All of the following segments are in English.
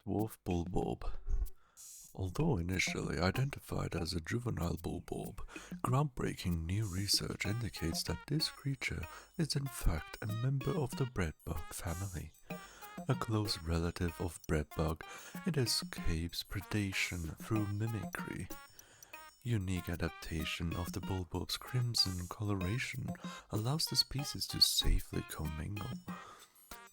Dwarf bulbob. Although initially identified as a juvenile bulbob, groundbreaking new research indicates that this creature is in fact a member of the breadbug family. A close relative of breadbug, it escapes predation through mimicry. Unique adaptation of the bulbob's crimson coloration allows the species to safely commingle.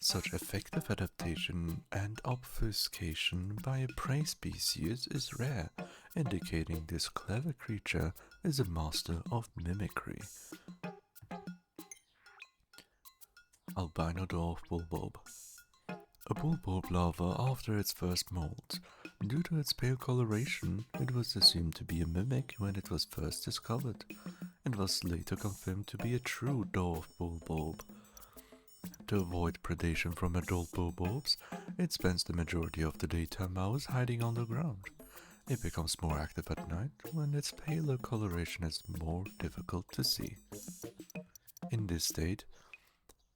Such effective adaptation and obfuscation by a prey species is rare, indicating this clever creature is a master of mimicry. Albino dwarf bulbob. A bulbob larva after its first molt. Due to its pale coloration, it was assumed to be a mimic when it was first discovered. It was later confirmed to be a true dwarf bulbob. To avoid predation from adult bulbobs, it spends the majority of the daytime hours hiding on the ground. It becomes more active at night when its paler coloration is more difficult to see. In this state,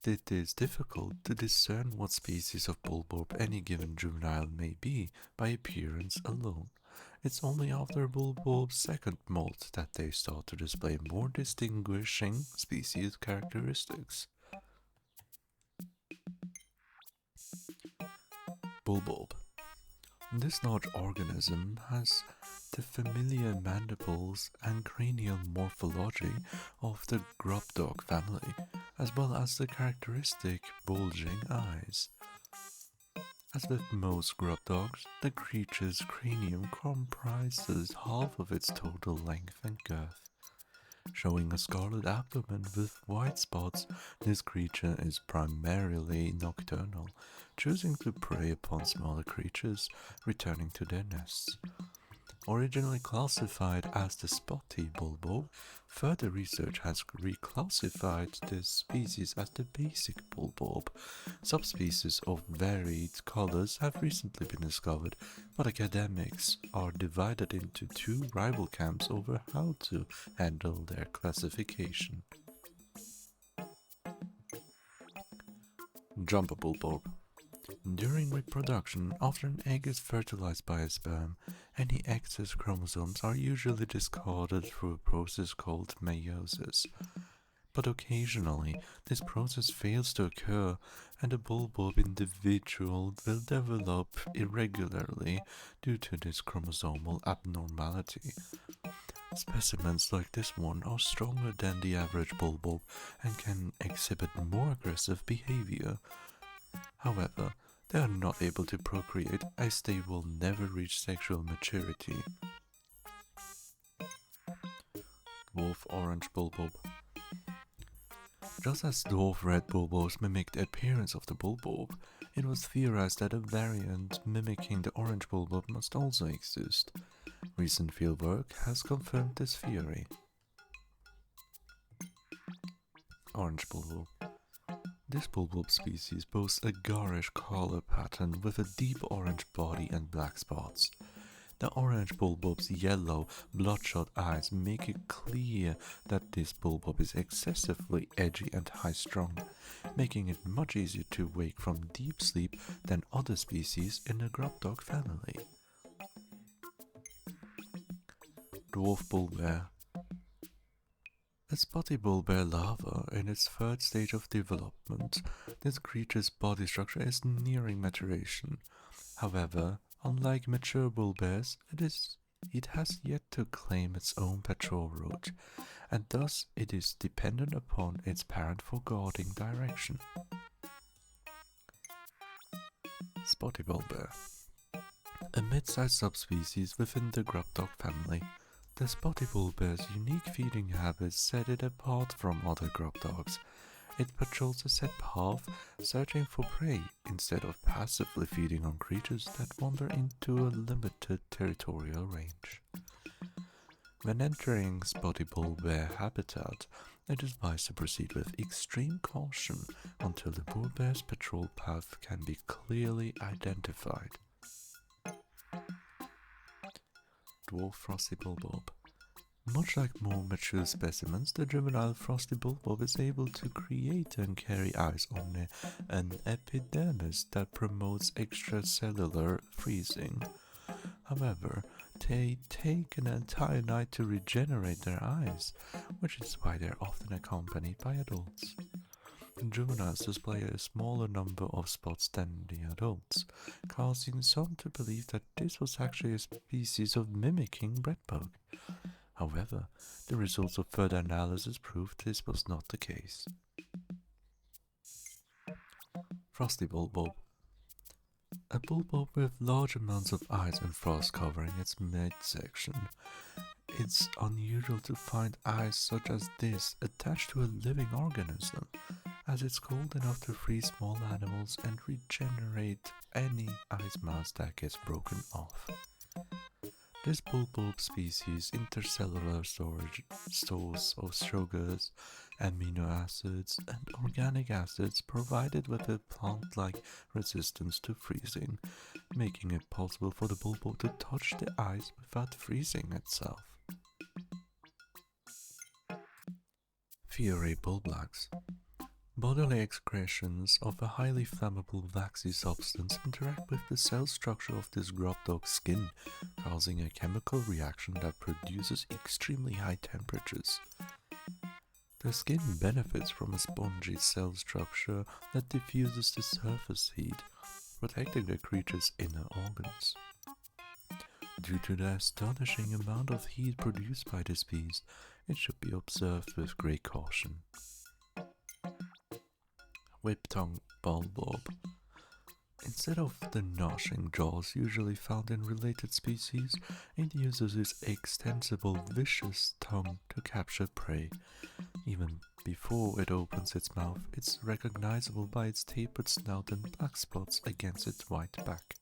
it is difficult to discern what species of bulbob any given juvenile may be by appearance alone. It's only after a bulbob's second molt that they start to display more distinguishing species characteristics. Bulbob. This large organism has the familiar mandibles and cranial morphology of the grubdog family, as well as the characteristic bulging eyes. As with most grubdogs, the creature's cranium comprises half of its total length and girth. Showing a scarlet abdomen with white spots, this creature is primarily nocturnal, choosing to prey upon smaller creatures, returning to their nests. Originally classified as the spotty bulbob, further research has reclassified this species as the basic bulbob. Subspecies of varied colors have recently been discovered, but academics are divided into two rival camps over how to handle their classification. Jumper bulbob. During reproduction, after an egg is fertilized by a sperm, any excess chromosomes are usually discarded through a process called meiosis. But occasionally, this process fails to occur, and a bulbob individual will develop irregularly due to this chromosomal abnormality. Specimens like this one are stronger than the average bulbob and can exhibit more aggressive behavior. However, they are not able to procreate as they will never reach sexual maturity. Dwarf orange bulbob. Just as dwarf red bulbobs mimic the appearance of the bulbob, it was theorized that a variant mimicking the orange bulbob must also exist. Recent fieldwork has confirmed this theory. Orange bulbob. This bulbob species boasts a garish color pattern with a deep orange body and black spots. The orange bulbob's yellow, bloodshot eyes make it clear that this bulbob is excessively edgy and high-strung, making it much easier to wake from deep sleep than other species in the grubdog family. Dwarf bullbear. A spotty bullbear larva in its third stage of development, this creature's body structure is nearing maturation. However, unlike mature bullbears, it has yet to claim its own patrol route, and thus it is dependent upon its parent for guarding direction. Spotty bullbear. A mid-sized subspecies within the grubdog family. The spotty bullbear's unique feeding habits set it apart from other grubdogs. It patrols a set path, searching for prey, instead of passively feeding on creatures that wander into a limited territorial range. When entering spotty bullbear habitat, it is wise to proceed with extreme caution until the bullbear's patrol path can be clearly identified. Dwarf frosty bulbob. Much like more mature specimens, the juvenile frosty bulbul is able to create and carry ice on an epidermis that promotes extracellular freezing. However, they take an entire night to regenerate their eyes, which is why they're often accompanied by adults. Juveniles display a smaller number of spots than the adults, causing some to believe that this was actually a species of mimicking breadbug. However, the results of further analysis proved this was not the case. Frosty bulbul. A bulbul with large amounts of ice and frost covering its midsection. It's unusual to find ice such as this attached to a living organism, as it's cold enough to freeze small animals and regenerate any ice mass that gets broken off. This bulbul species intercellular storage stores of sugars, amino acids, and organic acids provided with a plant-like resistance to freezing, making it possible for the bulbul to touch the ice without freezing itself. Fury bulblax. Bodily excretions of a highly flammable waxy substance interact with the cell structure of this grub dog's skin, causing a chemical reaction that produces extremely high temperatures. The skin benefits from a spongy cell structure that diffuses the surface heat, protecting the creature's inner organs. Due to the astonishing amount of heat produced by this beast, it should be observed with great caution. Whip-tongue bulbul. Instead of the gnashing jaws usually found in related species, it uses its extensible vicious tongue to capture prey. Even before it opens its mouth, it's recognizable by its tapered snout and black spots against its white back.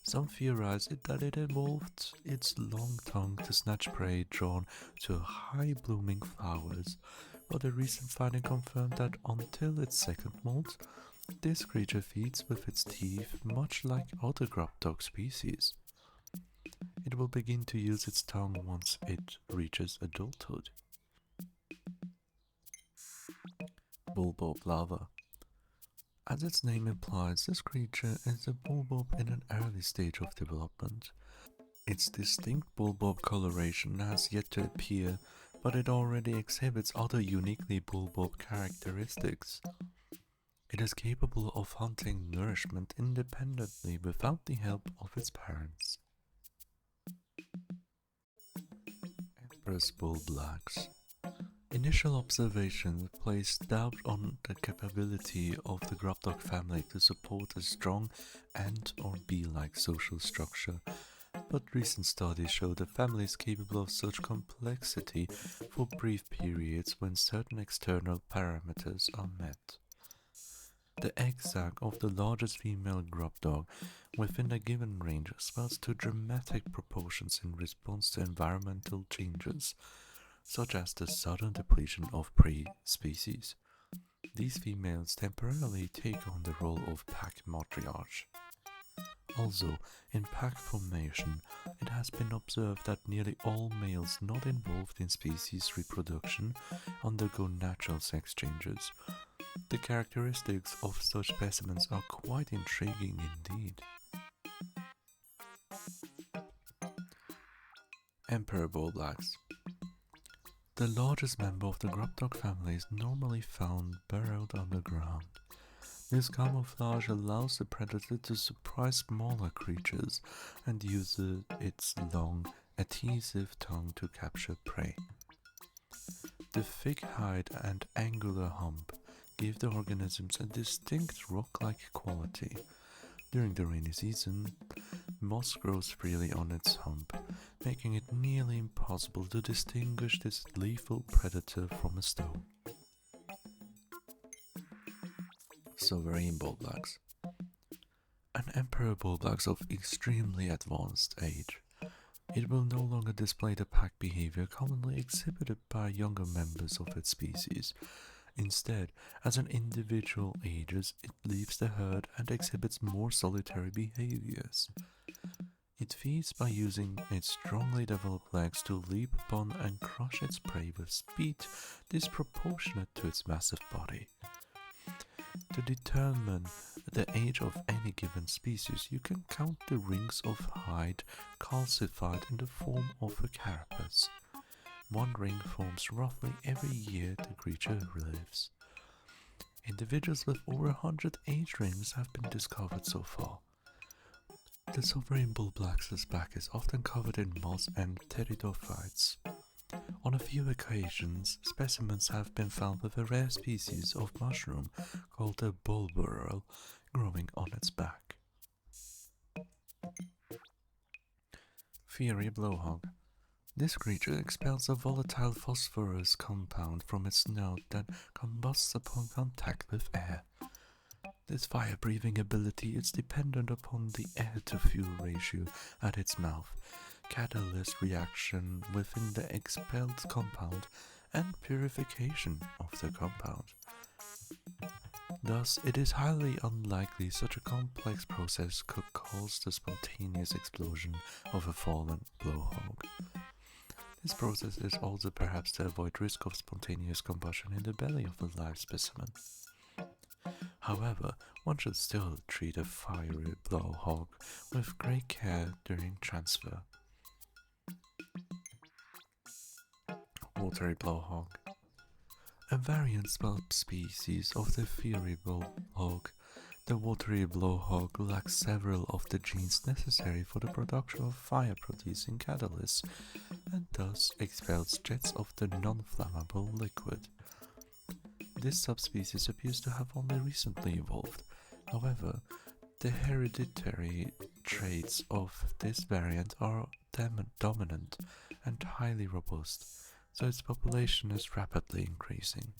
Some theorize that it evolved its long tongue to snatch prey drawn to high-blooming flowers, but a recent finding confirmed that until its second molt, this creature feeds with its teeth much like other grub dog species. It will begin to use its tongue once it reaches adulthood. Bulbul lava. As its name implies, this creature is a bulbul in an early stage of development. Its distinct bulbul coloration has yet to appear, but it already exhibits other uniquely bulbul characteristics. It is capable of hunting nourishment independently without the help of its parents. Empress bulblax. Initial observations placed doubt on the capability of the grub dog family to support a strong ant or bee-like social structure, but recent studies show the family is capable of such complexity for brief periods when certain external parameters are met. The egg sac of the largest female grub dog within a given range swells to dramatic proportions in response to environmental changes, such as the sudden depletion of prey species. These females temporarily take on the role of pack matriarch. Also, in pack formation, it has been observed that nearly all males not involved in species reproduction undergo natural sex changes. The characteristics of such specimens are quite intriguing indeed. Emperor bulblax. The largest member of the grub dog family is normally found burrowed underground. This camouflage allows the predator to surprise smaller creatures and uses its long, adhesive tongue to capture prey. The thick hide and angular hump give the organisms a distinct rock-like quality. During the rainy season, moss grows freely on its hump, making it nearly impossible to distinguish this lethal predator from a stone. Sovereign bulblax. An emperor bulblax of extremely advanced age. It will no longer display the pack behavior commonly exhibited by younger members of its species. Instead, as an individual ages, it leaves the herd and exhibits more solitary behaviors. It feeds by using its strongly developed legs to leap upon and crush its prey with speed disproportionate to its massive body. To determine the age of any given species, you can count the rings of hide calcified in the form of a carapace. One ring forms roughly every year the creature lives. Individuals with over 100 age rings have been discovered so far. The sovereign bullblack's back is often covered in moss and pteridophytes. On a few occasions, specimens have been found with a rare species of mushroom called a bulburel growing on its back. Fiery blowhog. This creature expels a volatile phosphorus compound from its snout that combusts upon contact with air. This fire-breathing ability is dependent upon the air-to-fuel ratio at its mouth, catalyst reaction within the expelled compound, and purification of the compound. Thus, it is highly unlikely such a complex process could cause the spontaneous explosion of a fallen blowhog. This process is also perhaps to avoid risk of spontaneous combustion in the belly of the live specimen. However, one should still treat a fiery blowhog with great care during transfer. Watery blowhog. A variant subspecies of the fiery blowhog, the watery blowhog lacks several of the genes necessary for the production of fire-producing catalysts, and thus expels jets of the non-flammable liquid. This subspecies appears to have only recently evolved. However, the hereditary traits of this variant are dominant and highly robust, so its population is rapidly increasing.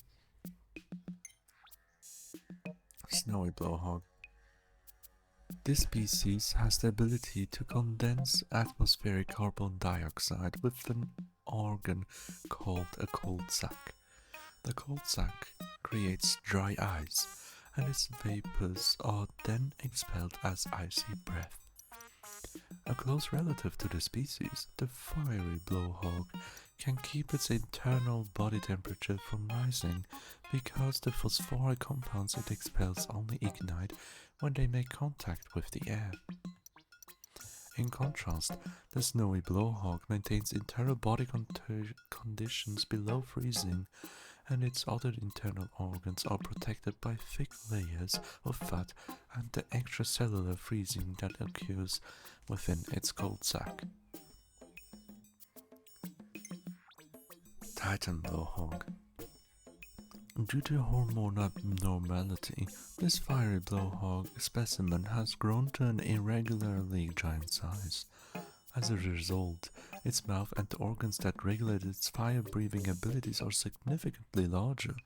Snowy blowhog. This species has the ability to condense atmospheric carbon dioxide with an organ called a cold sac. The cold sac creates dry ice, and its vapors are then expelled as icy breath. A close relative to the species, the fiery blowhog, can keep its internal body temperature from rising because the phosphoric compounds it expels only ignite when they make contact with the air. In contrast, the snowy blowhog maintains internal body conditions below freezing, and its other internal organs are protected by thick layers of fat and the extracellular freezing that occurs within its cold sac. Titan blowhog. Due to hormone abnormality, this fiery blowhog specimen has grown to an irregularly giant size. As a result, its mouth and the organs that regulate its fire-breathing abilities are significantly larger,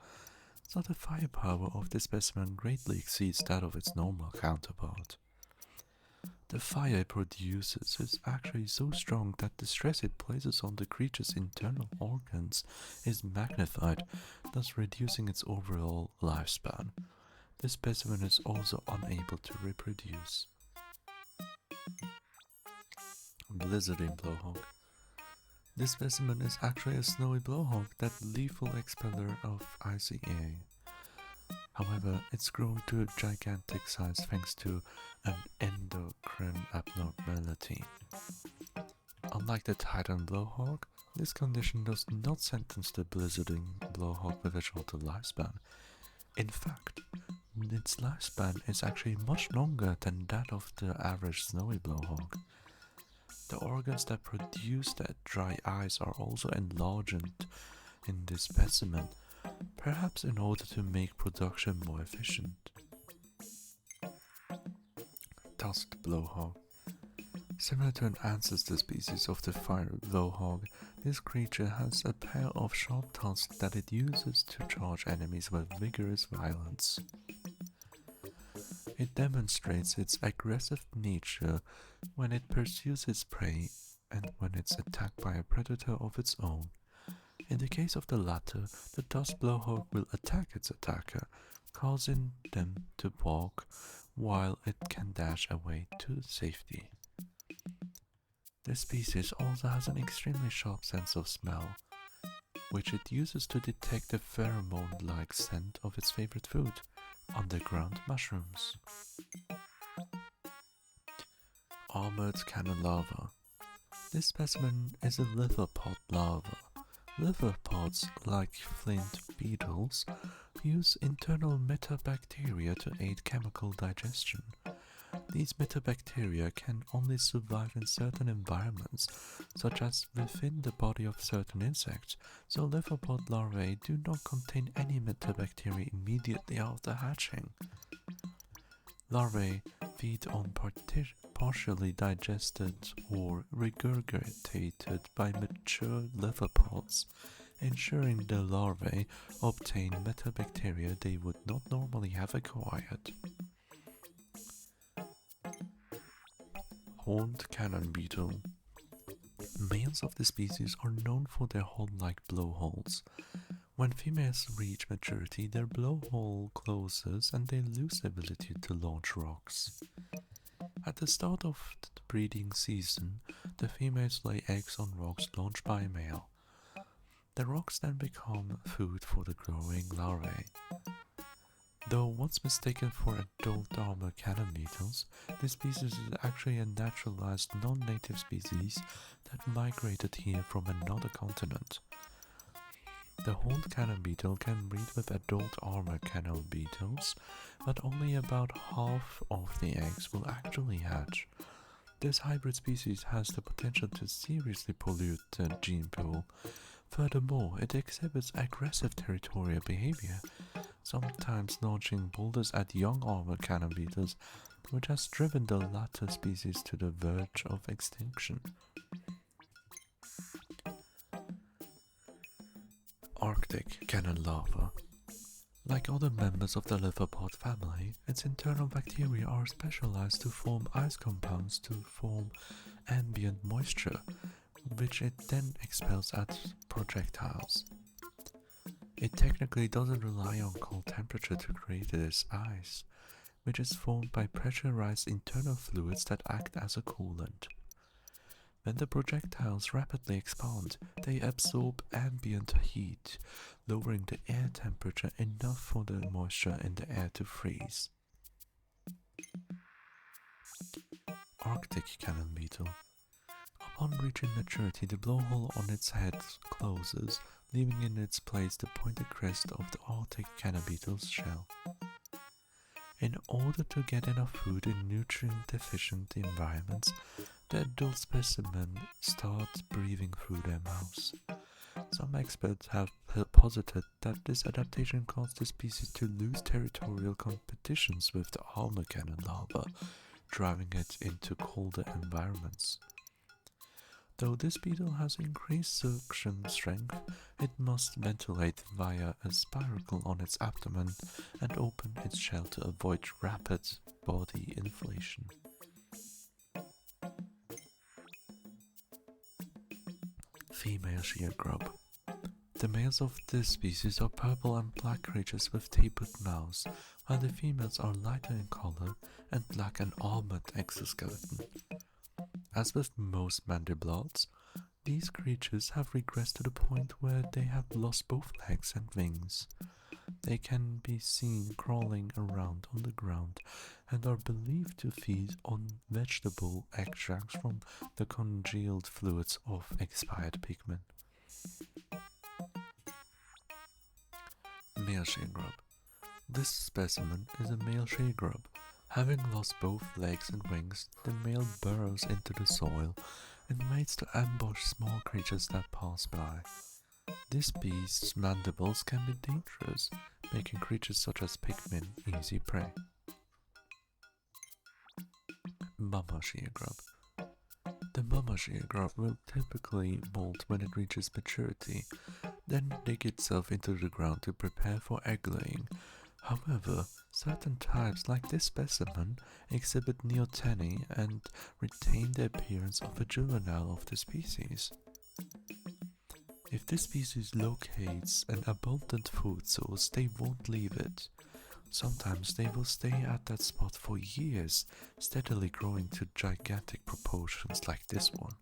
so the firepower of the specimen greatly exceeds that of its normal counterpart. The fire it produces is actually so strong that the stress it places on the creature's internal organs is magnified, thus reducing its overall lifespan. The specimen is also unable to reproduce. Blizzarding blowhog. This specimen is actually a snowy blowhog, that lethal expeller of icy air. However, it's grown to a gigantic size thanks to an endocrine abnormality. Unlike the Titan blowhog, this condition does not sentence the blizzarding blowhog with a shorter lifespan. In fact, its lifespan is actually much longer than that of the average snowy blowhog. The organs that produce that dry ice are also enlarged in this specimen, perhaps in order to make production more efficient. Tusked blowhog. Similar to an ancestor species of the fire blowhog, this creature has a pair of sharp tusks that it uses to charge enemies with vigorous violence. It demonstrates its aggressive nature when it pursues its prey and when it's attacked by a predator of its own. In the case of the latter, the tusk blowhog will attack its attacker, causing them to balk while it can dash away to safety. This species also has an extremely sharp sense of smell, which it uses to detect the pheromone-like scent of its favorite food, underground mushrooms. Armored cannon larva. This specimen is a liverpod larva. Liverpods, like flint beetles, use internal metabacteria to aid chemical digestion. These metabacteria can only survive in certain environments, such as within the body of certain insects, so liverpod larvae do not contain any metabacteria immediately after hatching. Larvae feed on partially digested or regurgitated by mature liverpods, ensuring the larvae obtain metabacteria they would not normally have acquired. Horned cannon beetle. Males of the species are known for their horn-like blowholes. When females reach maturity, their blowhole closes and they lose the ability to launch rocks. At the start of the breeding season, the females lay eggs on rocks launched by a male. The rocks then become food for the growing larvae. Though once mistaken for adult armor cannon beetles, this species is actually a naturalized non-native species that migrated here from another continent. The horned cannon beetle can breed with adult armor cannon beetles, but only about half of the eggs will actually hatch. This hybrid species has the potential to seriously pollute the gene pool. Furthermore, it exhibits aggressive territorial behavior, sometimes launching boulders at young armor cannon beetles, which has driven the latter species to the verge of extinction. Arctic cannon larva. Like other members of the liverpod family, its internal bacteria are specialized to form ice compounds to form ambient moisture, which it then expels as projectiles. It technically doesn't rely on cold temperature to create this ice, which is formed by pressurized internal fluids that act as a coolant. When the projectiles rapidly expand, they absorb ambient heat, lowering the air temperature enough for the moisture in the air to freeze. Arctic cannon beetle. Upon reaching maturity, the blowhole on its head closes, leaving in its place the pointed crest of the Arctic cannon beetle's shell. In order to get enough food in nutrient-deficient environments, the adult specimen starts breathing through their mouths. Some experts have posited that this adaptation caused the species to lose territorial competitions with the armor cannon larva, driving it into colder environments. Though this beetle has increased suction strength, it must ventilate via a spiracle on its abdomen and open its shell to avoid rapid body inflation. Female shear grub. The males of this species are purple and black creatures with tapered mouths, while the females are lighter in color and lack an armored exoskeleton. As with most mandiblots, these creatures have regressed to the point where they have lost both legs and wings. They can be seen crawling around on the ground and are believed to feed on vegetable extracts from the congealed fluids of expired Pikmin. Male shear grub. This specimen is a male shear grub. Having lost both legs and wings, the male burrows into the soil and waits to ambush small creatures that pass by. This beast's mandibles can be dangerous, making creatures such as Pikmin easy prey. Mama shear grub. The mama shear grub will typically molt when it reaches maturity, then dig itself into the ground to prepare for egg laying. However, certain types like this specimen exhibit neoteny and retain the appearance of a juvenile of the species. If this species locates an abundant food source, they won't leave it. Sometimes they will stay at that spot for years, steadily growing to gigantic proportions like this one.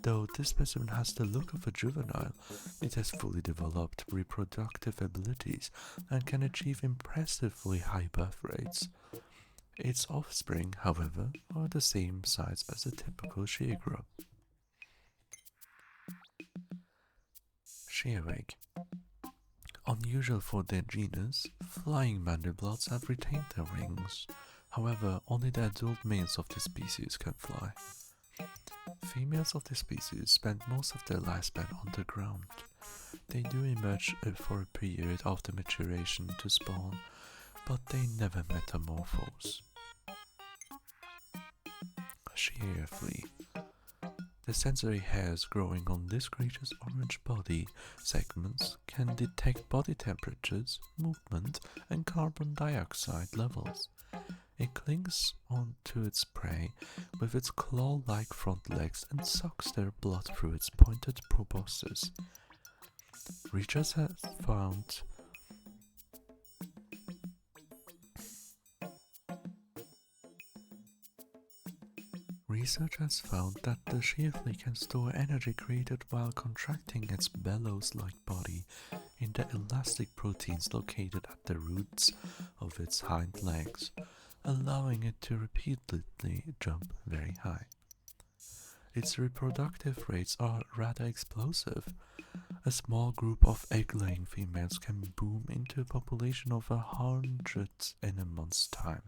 Though this specimen has the look of a juvenile, it has fully developed reproductive abilities and can achieve impressively high birth rates. Its offspring, however, are the same size as a typical sheargrub. Shearwig. Unusual for their genus, flying mandelblots have retained their wings. However, only the adult males of this species can fly. Females of this species spend most of their lifespan on the ground. They do emerge for a period after maturation to spawn, but they never metamorphose. Shear flea. The sensory hairs growing on this creature's orange body segments can detect body temperatures, movement, and carbon dioxide levels. It clings onto its prey with its claw-like front legs and sucks their blood through its pointed proboscis. Researchers have found that the shear flea can store energy created while contracting its bellows-like body in the elastic proteins located at the roots of its hind legs, allowing it to repeatedly jump very high. Its reproductive rates are rather explosive. A small group of egg-laying females can boom into a population of 100 in a month's time.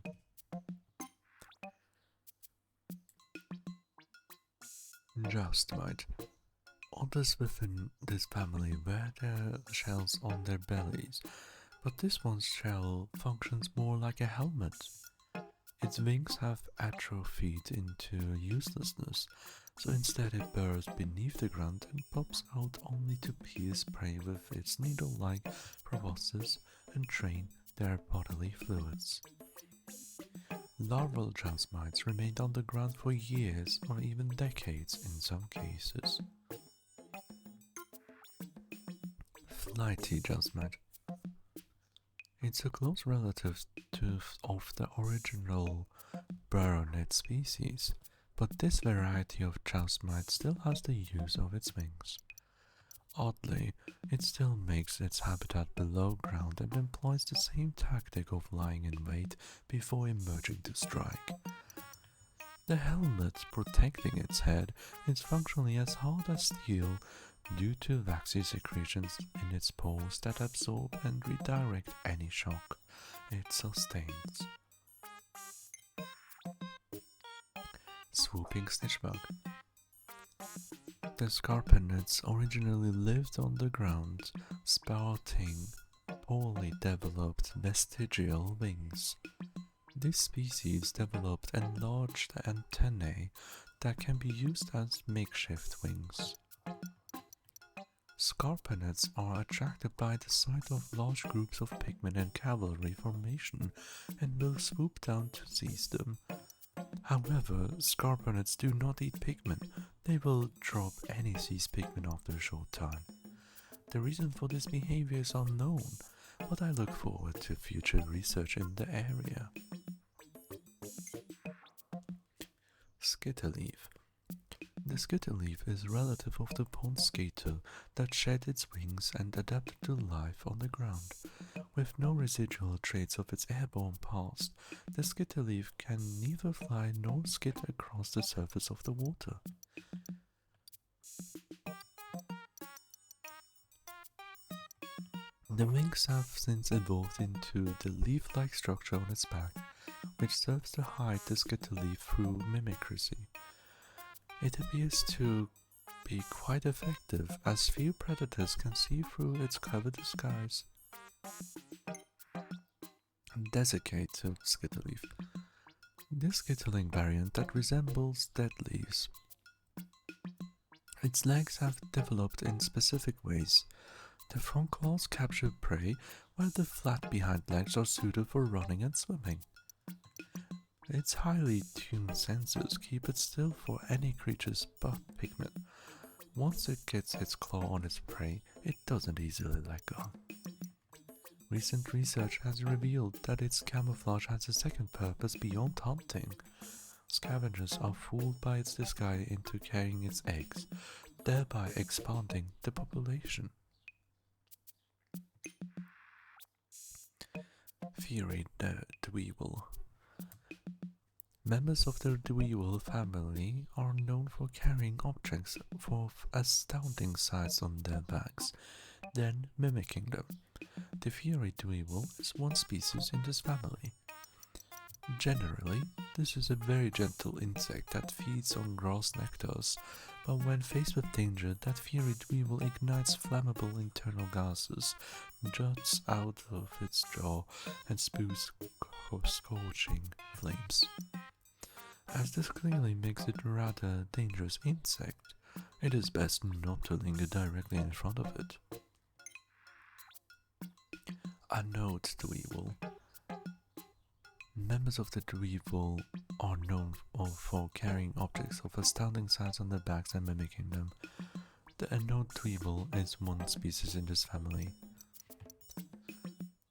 Joustmite. Others within this family wear their shells on their bellies, but this one's shell functions more like a helmet. Its wings have atrophied into uselessness, so instead it burrows beneath the ground and pops out only to pierce prey with its needle-like proboscis and drain their bodily fluids. Larval joustmites remained on the ground for years or even decades in some cases. Flighty joustmite. It's a close relative of the original baronet species, but this variety of joustmite still has the use of its wings. Oddly, it still makes its habitat below ground and employs the same tactic of lying in wait before emerging to strike. The helmet protecting its head is functionally as hard as steel due to waxy secretions in its pores that absorb and redirect any shock it sustains. Swooping snitchbug. The scarpinates originally lived on the ground, sporting poorly developed vestigial wings. This species developed enlarged antennae that can be used as makeshift wings. Scarpinates are attracted by the sight of large groups of Pikmin and cavalry formation and will swoop down to seize them. However, scarpinates do not eat Pikmin. They will drop any seized Pikmin after a short time. The reason for this behavior is unknown, but I look forward to future research in the area. Skitterleaf. The skitterleaf is a relative of the pond skater that shed its wings and adapted to life on the ground. With no residual traits of its airborne past, the skitterleaf can neither fly nor skid across the surface of the water. The wings have since evolved into the leaf-like structure on its back, which serves to hide the skitterleaf through mimicry. It appears to be quite effective, as few predators can see through its clever disguise. Desiccated skitterleaf. This skittering variant that resembles dead leaves. Its legs have developed in specific ways. The front claws capture prey, while the flat behind legs are suited for running and swimming. Its highly tuned sensors keep it still for any creatures but Pikmin. Once it gets its claw on its prey, it doesn't easily let go. Recent research has revealed that its camouflage has a second purpose beyond hunting. Scavengers are fooled by its disguise into carrying its eggs, thereby expanding the population. Fury the Dweevil. Members of the Dweevil family are known for carrying objects of astounding size on their backs, then mimicking them. The Fury Dweevil is one species in this family. Generally, this is a very gentle insect that feeds on grass nectars, but when faced with danger, that Fury Dweevil ignites flammable internal gases, juts out of its jaw, and spews scorching flames. As this clearly makes it a rather dangerous insect, it is best not to linger directly in front of it. A note Dweevil. Members of the Dweevil are known for carrying objects of astounding size on their backs and mimicking them. The Anode Dweevil is one species in this family.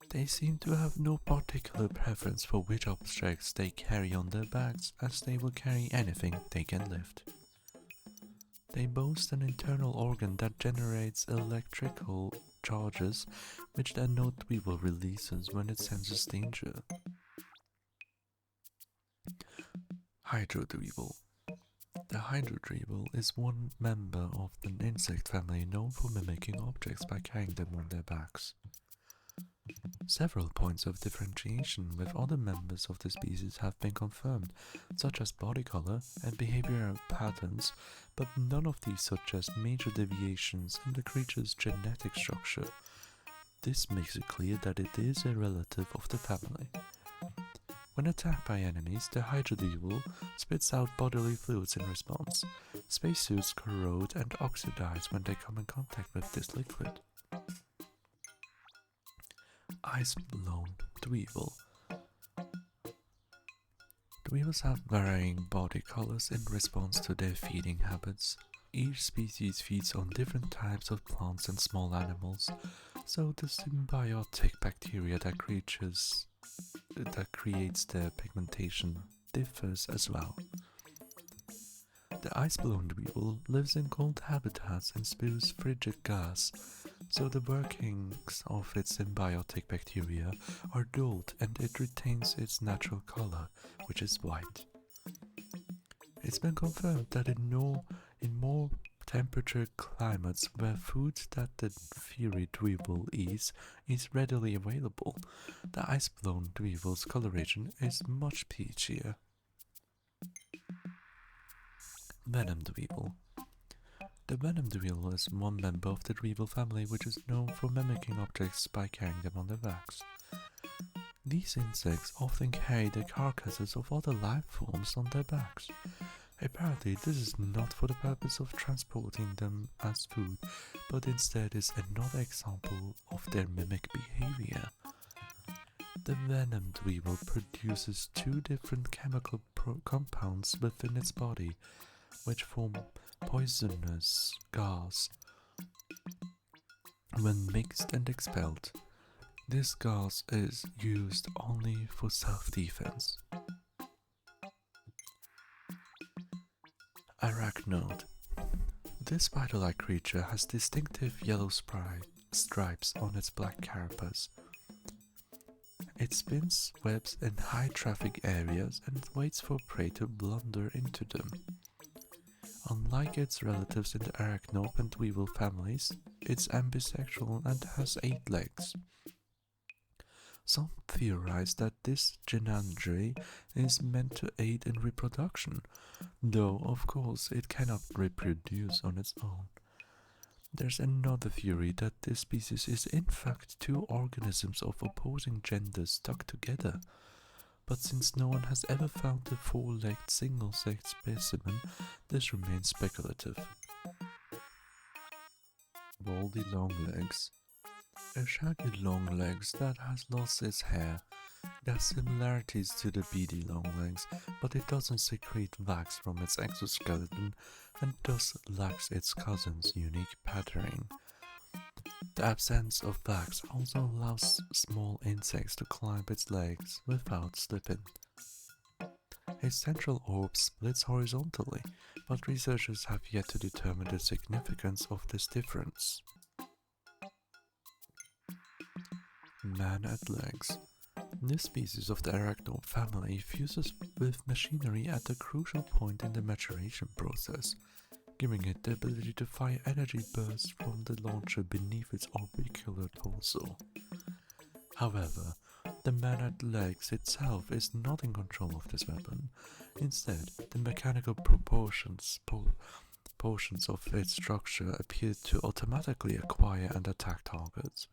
They seem to have no particular preference for which objects they carry on their backs, as they will carry anything they can lift. They boast an internal organ that generates electrical charges, which the Anode Dweevil releases when it senses danger. Hydro Dweevil. The Hydro Dweevil is one member of an insect family known for mimicking objects by carrying them on their backs. Several points of differentiation with other members of the species have been confirmed, such as body color and behavioral patterns, but none of these suggest major deviations in the creature's genetic structure. This makes it clear that it is a relative of the family. When attacked by enemies, the Hydro Dweevil spits out bodily fluids in response. Spacesuits corrode and oxidize when they come in contact with this liquid. Ice-blown Dweevil. Dweevils have varying body colors in response to their feeding habits. Each species feeds on different types of plants and small animals, so the symbiotic bacteria that creates their pigmentation differs as well. The ice-blown Dweevil lives in cold habitats and spews frigid gas, so the workings of its symbiotic bacteria are dulled and it retains its natural color, which is white. It's been confirmed that in more temperature climates where food that the Fury Dweevil eats is readily available, the ice-blown Dweevil's coloration is much peachier. Venom Dweevil. The Venom Dweevil is one member of the Dweevil family which is known for mimicking objects by carrying them on their backs. These insects often carry the carcasses of other life forms on their backs. Apparently, this is not for the purpose of transporting them as food, but instead is another example of their mimic behavior. The Venom Dweevil produces two different chemical compounds within its body, which form poisonous gas when mixed and expelled. This gas is used only for self-defense. Arachnode. This spider-like creature has distinctive yellow stripes on its black carapace. It spins webs in high-traffic areas and waits for prey to blunder into them. Unlike its relatives in the Arachnode and Dweevil families, it's ambisexual and has 8 legs. Some theorize that this gynandry is meant to aid in reproduction, though of course it cannot reproduce on its own. There's another theory that this species is in fact two organisms of opposing genders stuck together, but since no one has ever found a 4-legged single-sex specimen, this remains speculative. Baldy Longlegs. A shaggy longlegs that has lost its hair. It has similarities to the beady longlegs, but it doesn't secrete wax from its exoskeleton and thus lacks its cousin's unique patterning. The absence of wax also allows small insects to climb its legs without slipping. A central orb splits horizontally, but researchers have yet to determine the significance of this difference. Man at legs. This species of the arachnid family fuses with machinery at a crucial point in the maturation process, giving it the ability to fire energy bursts from the launcher beneath its orbicular torso. However, the man at legs itself is not in control of this weapon. Instead, the mechanical portions of its structure appear to automatically acquire and attack targets.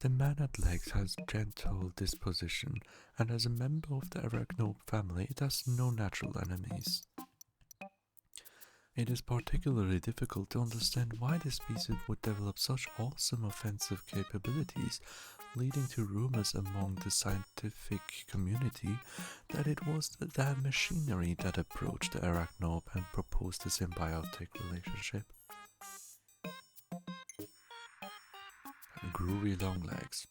The man at legs has gentle disposition, and as a member of the arachnid family, it has no natural enemies. It is particularly difficult to understand why this species would develop such awesome offensive capabilities, leading to rumors among the scientific community that it was the machinery that approached the arachnid and proposed a symbiotic relationship. Groovy long legs.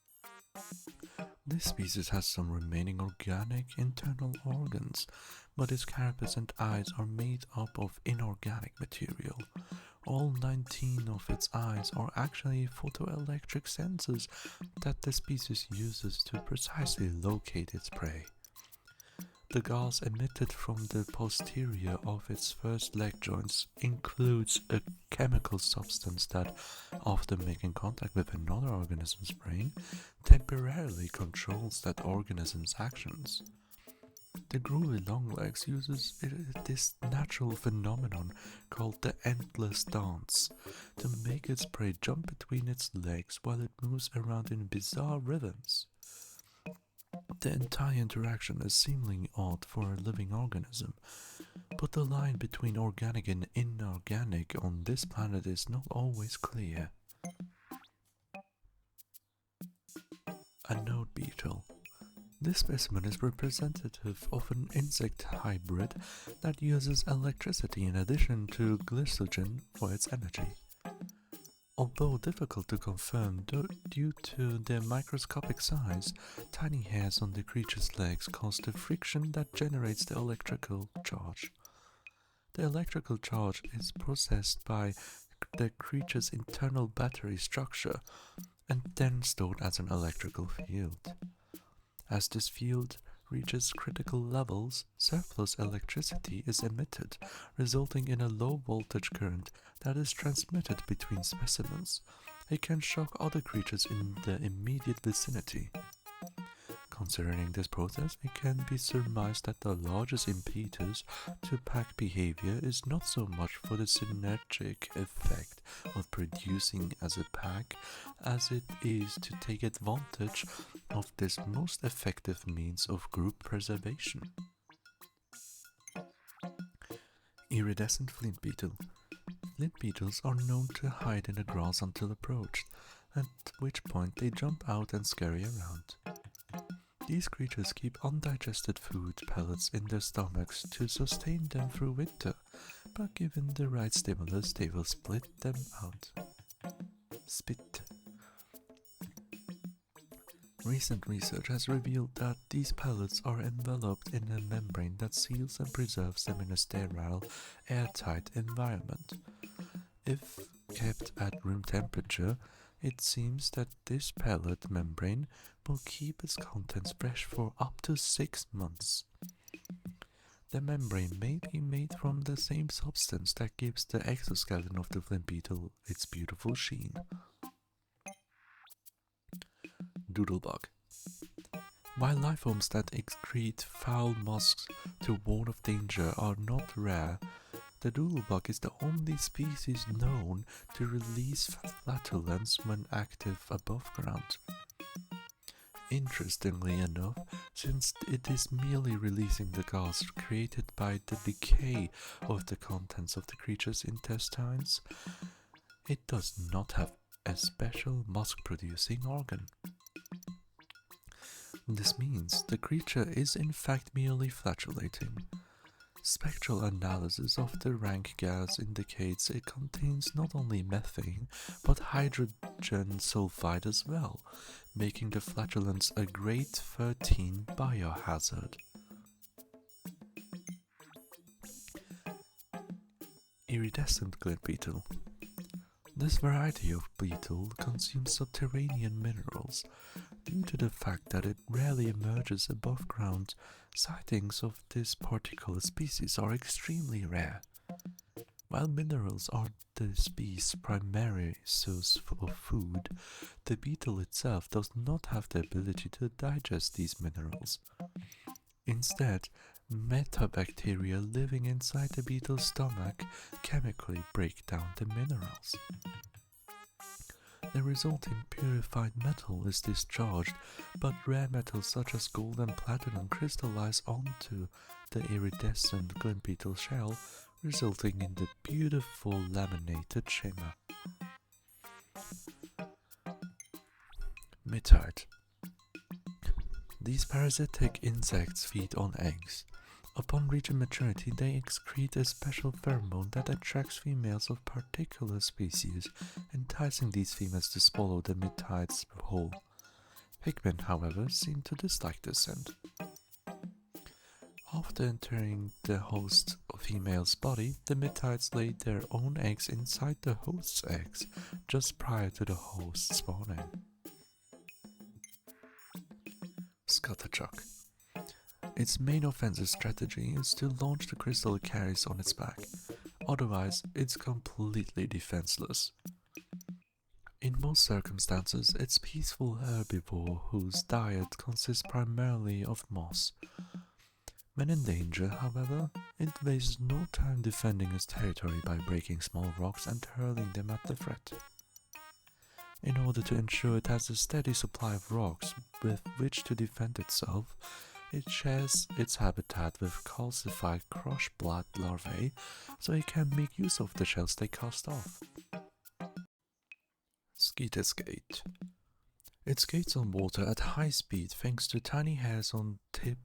This species has some remaining organic internal organs, but its carapace and eyes are made up of inorganic material. All 19 of its eyes are actually photoelectric sensors that the species uses to precisely locate its prey. The gas emitted from the posterior of its first leg joints includes a chemical substance that, after making contact with another organism's brain, temporarily controls that organism's actions. The groovy longlegs uses this natural phenomenon called the endless dance to make its prey jump between its legs while it moves around in bizarre rhythms. The entire interaction is seemingly odd for a living organism, but the line between organic and inorganic on this planet is not always clear. A node beetle. This specimen is representative of an insect hybrid that uses electricity in addition to glycogen for its energy. Although difficult to confirm due to their microscopic size, tiny hairs on the creature's legs cause the friction that generates the electrical charge. The electrical charge is processed by the creature's internal battery structure and then stored as an electrical field. As this field reaches critical levels, surplus electricity is emitted, resulting in a low voltage current that is transmitted between specimens. It can shock other creatures in the immediate vicinity. Considering this process, it can be surmised that the largest impetus to pack behavior is not so much for the synergic effect of producing as a pack as it is to take advantage of this most effective means of group preservation. Iridescent flint beetle. Flint beetles are known to hide in the grass until approached, at which point they jump out and scurry around. These creatures keep undigested food pellets in their stomachs to sustain them through winter, but given the right stimulus they will split them out. Spit. Recent research has revealed that these pellets are enveloped in a membrane that seals and preserves them in a sterile, airtight environment. If kept at room temperature, it seems that this pellet membrane will keep its contents fresh for up to 6 months. The membrane may be made from the same substance that gives the exoskeleton of the flint beetle its beautiful sheen. Doodlebug. While life forms that excrete foul musks to warn of danger are not rare, the doodlebug is the only species known to release flatulence when active above ground. Interestingly enough, since it is merely releasing the gas created by the decay of the contents of the creature's intestines, it does not have a special musk-producing organ. This means the creature is in fact merely flatulating. Spectral analysis of the rank gas indicates it contains not only methane, but hydrogen sulfide as well, making the flatulence a grade 13 biohazard. iridescent glint beetle. This variety of beetle consumes subterranean minerals. Due to the fact that it rarely emerges above ground, sightings of this particular species are extremely rare. While minerals are the species' primary source of food, the beetle itself does not have the ability to digest these minerals. Instead, metabacteria living inside the beetle's stomach chemically break down the minerals. The resulting purified metal is discharged, but rare metals such as gold and platinum crystallize onto the iridescent glint beetle shell, resulting in the beautiful laminated shimmer. Midtide. These parasitic insects feed on eggs. Upon reaching maturity, they excrete a special pheromone that attracts females of particular species, enticing these females to swallow the midtides whole. Pikmin, however, seem to dislike this scent. After entering the host female's body, the midtides lay their own eggs inside the host's eggs, just prior to the host spawning. Scatterchuck. Its main offensive strategy is to launch the crystal it carries on its back, otherwise it's completely defenseless. In most circumstances, it's peaceful herbivore whose diet consists primarily of moss. When in danger, however, it wastes no time defending its territory by breaking small rocks and hurling them at the threat. In order to ensure it has a steady supply of rocks with which to defend itself, it shares its habitat with calcified crush-blood larvae, so it can make use of the shells they cast off. Skeeter skate. It skates on water at high speed thanks to tiny hairs on the tip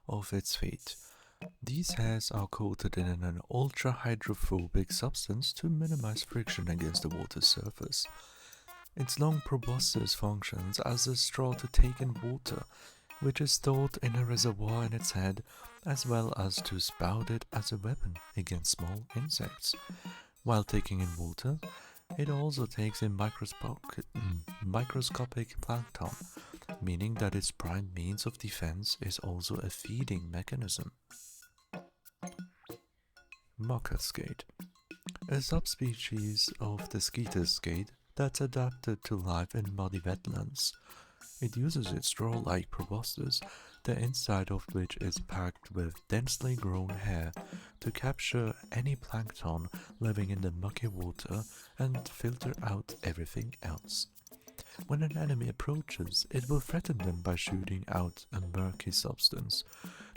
of its feet. These hairs are coated in an ultra-hydrophobic substance to minimize friction against the water's surface. Its long proboscis functions as a straw to take in water, which is stored in a reservoir in its head, as well as to spout it as a weapon against small insects. While taking in water, it also takes in microscopic plankton, meaning that its prime means of defense is also a feeding mechanism. Mocker skate. A subspecies of the skeeter skate that's adapted to life in muddy wetlands. It uses its straw-like proboscis, the inside of which is packed with densely grown hair, to capture any plankton living in the mucky water and filter out everything else. When an enemy approaches, it will threaten them by shooting out a murky substance.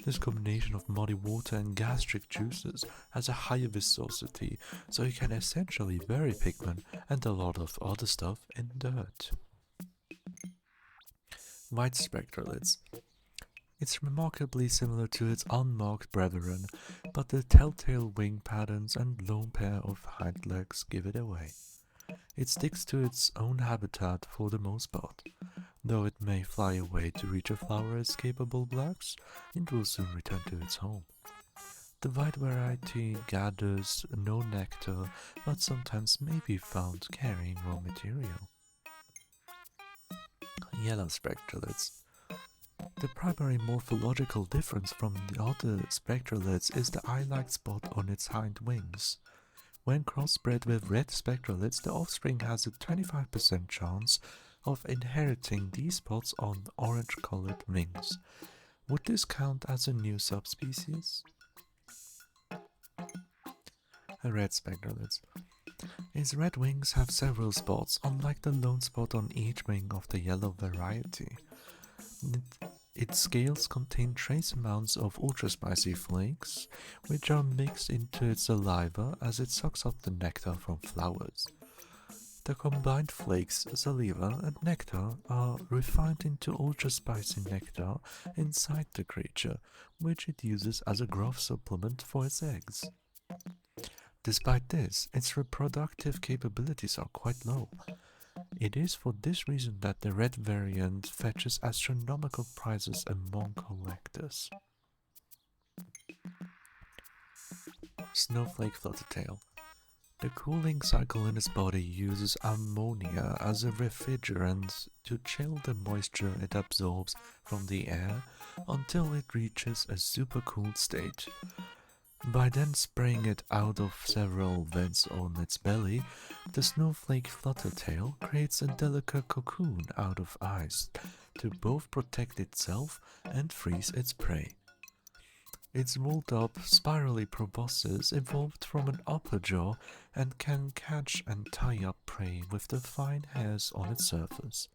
This combination of muddy water and gastric juices has a higher viscosity, so it can essentially bury Pikmin and a lot of other stuff in dirt. White spectralids. It's remarkably similar to its unmarked brethren, but the telltale wing patterns and lone pair of hind legs give it away. It sticks to its own habitat for the most part. Though it may fly away to reach a flower as capable blacks, it will soon return to its home. The white variety gathers no nectar, but sometimes may be found carrying raw material. Yellow spectralids. The primary morphological difference from the other spectralids is the eye-like spot on its hind wings. When crossbred with red spectralids, the offspring has a 25% chance of inheriting these spots on orange-colored wings. Would this count as a new subspecies? Red spectralids. Its red wings have several spots, unlike the lone spot on each wing of the yellow variety. Its scales contain trace amounts of ultra-spicy flakes, which are mixed into its saliva as it sucks up the nectar from flowers. The combined flakes, saliva, and nectar are refined into ultra-spicy nectar inside the creature, which it uses as a growth supplement for its eggs. Despite this, its reproductive capabilities are quite low. It is for this reason that the red variant fetches astronomical prices among collectors. Snowflake fluttertail. The cooling cycle in its body uses ammonia as a refrigerant to chill the moisture it absorbs from the air until it reaches a supercooled state. By then spraying it out of several vents on its belly, the snowflake fluttertail creates a delicate cocoon out of ice to both protect itself and freeze its prey. Its rolled-up, spirally proboscis evolved from an upper jaw and can catch and tie up prey with the fine hairs on its surface.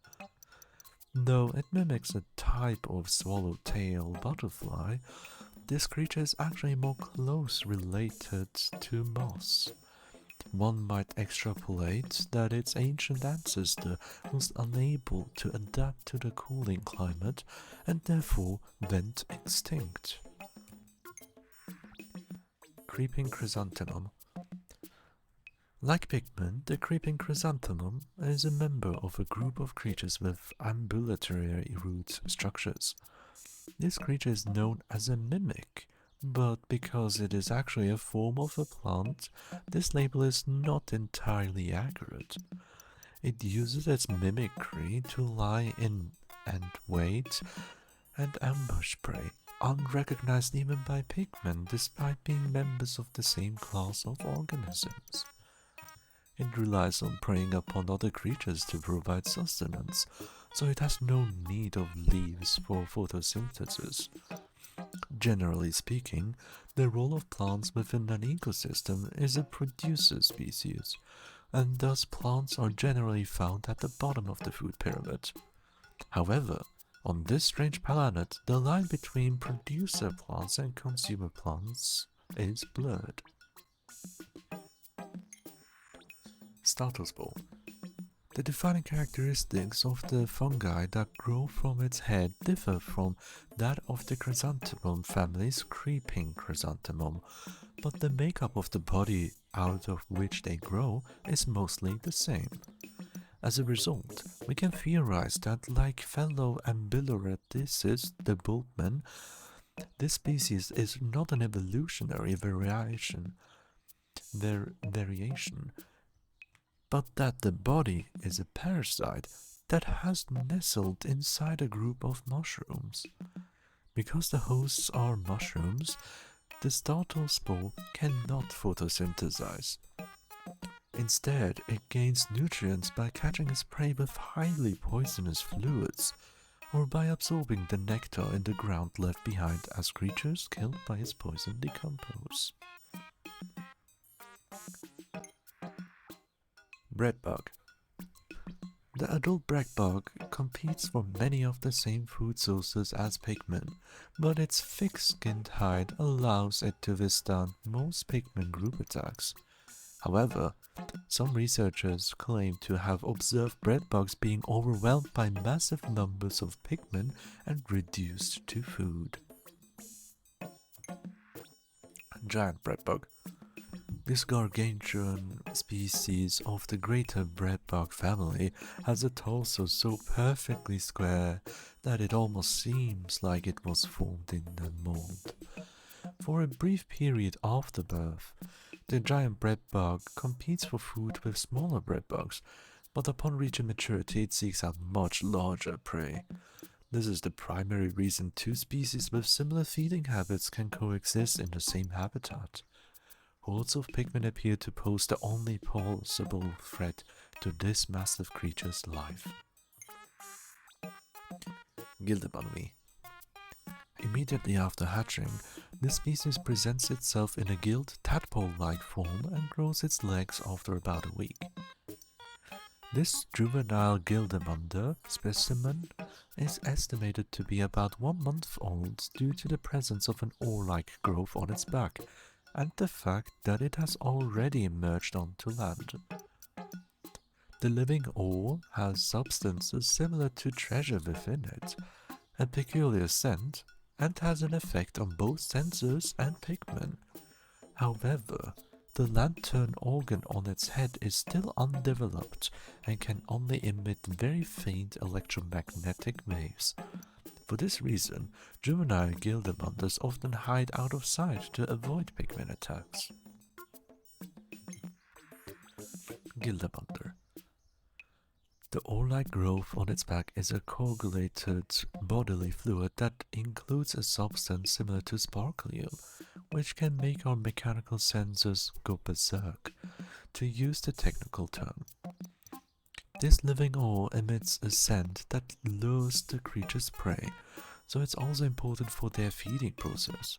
Though it mimics a type of swallowtail butterfly, this creature is actually more close related to moths. One might extrapolate that its ancient ancestor was unable to adapt to the cooling climate and therefore went extinct. Creeping chrysanthemum. Like Pikmin, the creeping chrysanthemum is a member of a group of creatures with ambulatory root structures. This creature is known as a mimic, but because it is actually a form of a plant, this label is not entirely accurate. It uses its mimicry to lie in and wait and ambush prey, unrecognized even by Pikmin despite being members of the same class of organisms. It relies on preying upon other creatures to provide sustenance, so it has no need of leaves for photosynthesis. Generally speaking, the role of plants within an ecosystem is a producer species, and thus plants are generally found at the bottom of the food pyramid. However, on this strange planet, the line between producer plants and consumer plants is blurred. Status Ball. The defining characteristics of the fungi that grow from its head differ from that of the chrysanthemum family's creeping chrysanthemum, but the makeup of the body out of which they grow is mostly the same. As a result, we can theorize that, like fellow Ambiloretices, the bulbmen, this species is not an evolutionary variation, but that the body is a parasite that has nestled inside a group of mushrooms. Because the hosts are mushrooms, the startle spore cannot photosynthesize. Instead, it gains nutrients by catching its prey with highly poisonous fluids, or by absorbing the nectar in the ground left behind as creatures killed by its poison decompose. Breadbug. The adult breadbug competes for many of the same food sources as Pikmin, but its thick-skinned hide allows it to withstand most Pikmin group attacks. However, some researchers claim to have observed breadbugs being overwhelmed by massive numbers of Pikmin and reduced to food. Giant breadbug. This gargantuan species of the greater breadbug family has a torso so perfectly square that it almost seems like it was formed in a mold. For a brief period after birth, the giant breadbug competes for food with smaller breadbugs, but upon reaching maturity it seeks out much larger prey. This is the primary reason two species with similar feeding habits can coexist in the same habitat. Hordes of Pikmin appear to pose the only possible threat to this massive creature's life. Gildebanui. Immediately after hatching, this species presents itself in a gilt tadpole-like form and grows its legs after about a week. This juvenile Gildemander specimen is estimated to be about 1 month old due to the presence of an oar-like growth on its back, and the fact that it has already emerged onto land. The living ore has substances similar to treasure within it, a peculiar scent, and has an effect on both sensors and Pikmin. However, the lantern organ on its head is still undeveloped and can only emit very faint electromagnetic waves. For this reason, juvenile Gildemanders often hide out of sight to avoid Pikmin attacks. Gildemunder. The ore-like growth on its back is a coagulated bodily fluid that includes a substance similar to sparklium, which can make our mechanical senses go berserk, to use the technical term. This living ore emits a scent that lures the creature's prey, so it's also important for their feeding process.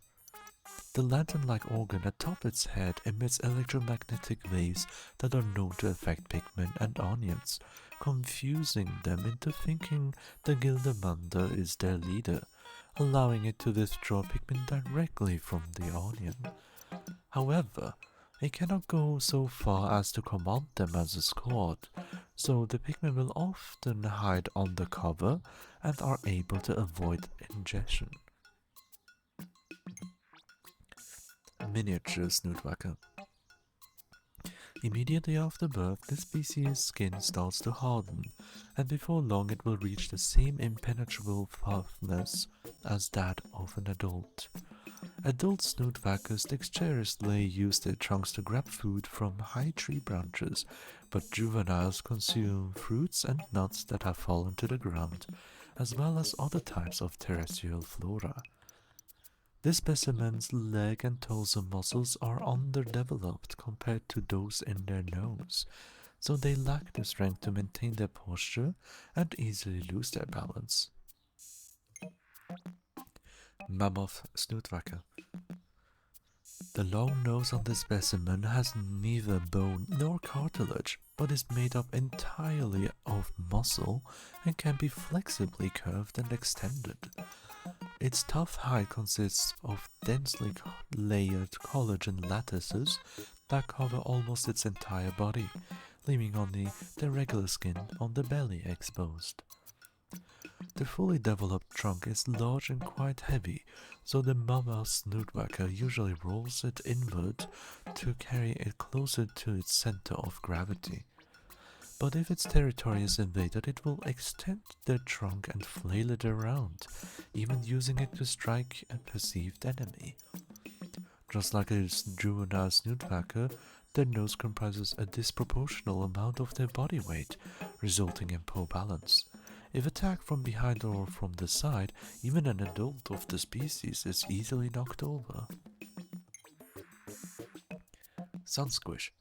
The lantern-like organ atop its head emits electromagnetic waves that are known to affect Pikmin and onions, confusing them into thinking the Gildemunder is their leader, allowing it to withdraw Pikmin directly from the onion. However, it cannot go so far as to command them as a squad, so the Pikmin will often hide under cover and are able to avoid ingestion. Miniature Snootwhacker. Immediately after birth, the species' skin starts to harden, and before long it will reach the same impenetrable toughness as that of an adult. Adult Snootwhackers dexterously use their trunks to grab food from high tree branches, but juveniles consume fruits and nuts that have fallen to the ground, as well as other types of terrestrial flora. This specimen's leg and torso muscles are underdeveloped compared to those in their nose, so they lack the strength to maintain their posture and easily lose their balance. Mammoth Snootwhacker. The long nose on the specimen has neither bone nor cartilage, but is made up entirely of muscle and can be flexibly curved and extended. Its tough hide consists of densely layered collagen lattices that cover almost its entire body, leaving only the regular skin on the belly exposed. The fully developed trunk is large and quite heavy, so the mammoth Snootwhacker usually rolls it inward to carry it closer to its center of gravity. But if its territory is invaded, it will extend the trunk and flail it around, even using it to strike a perceived enemy. Just like a juvenile Snootwhacker, their nose comprises a disproportional amount of their body weight, resulting in poor balance. If attacked from behind or from the side, even an adult of the species is easily knocked over. Sunsquish.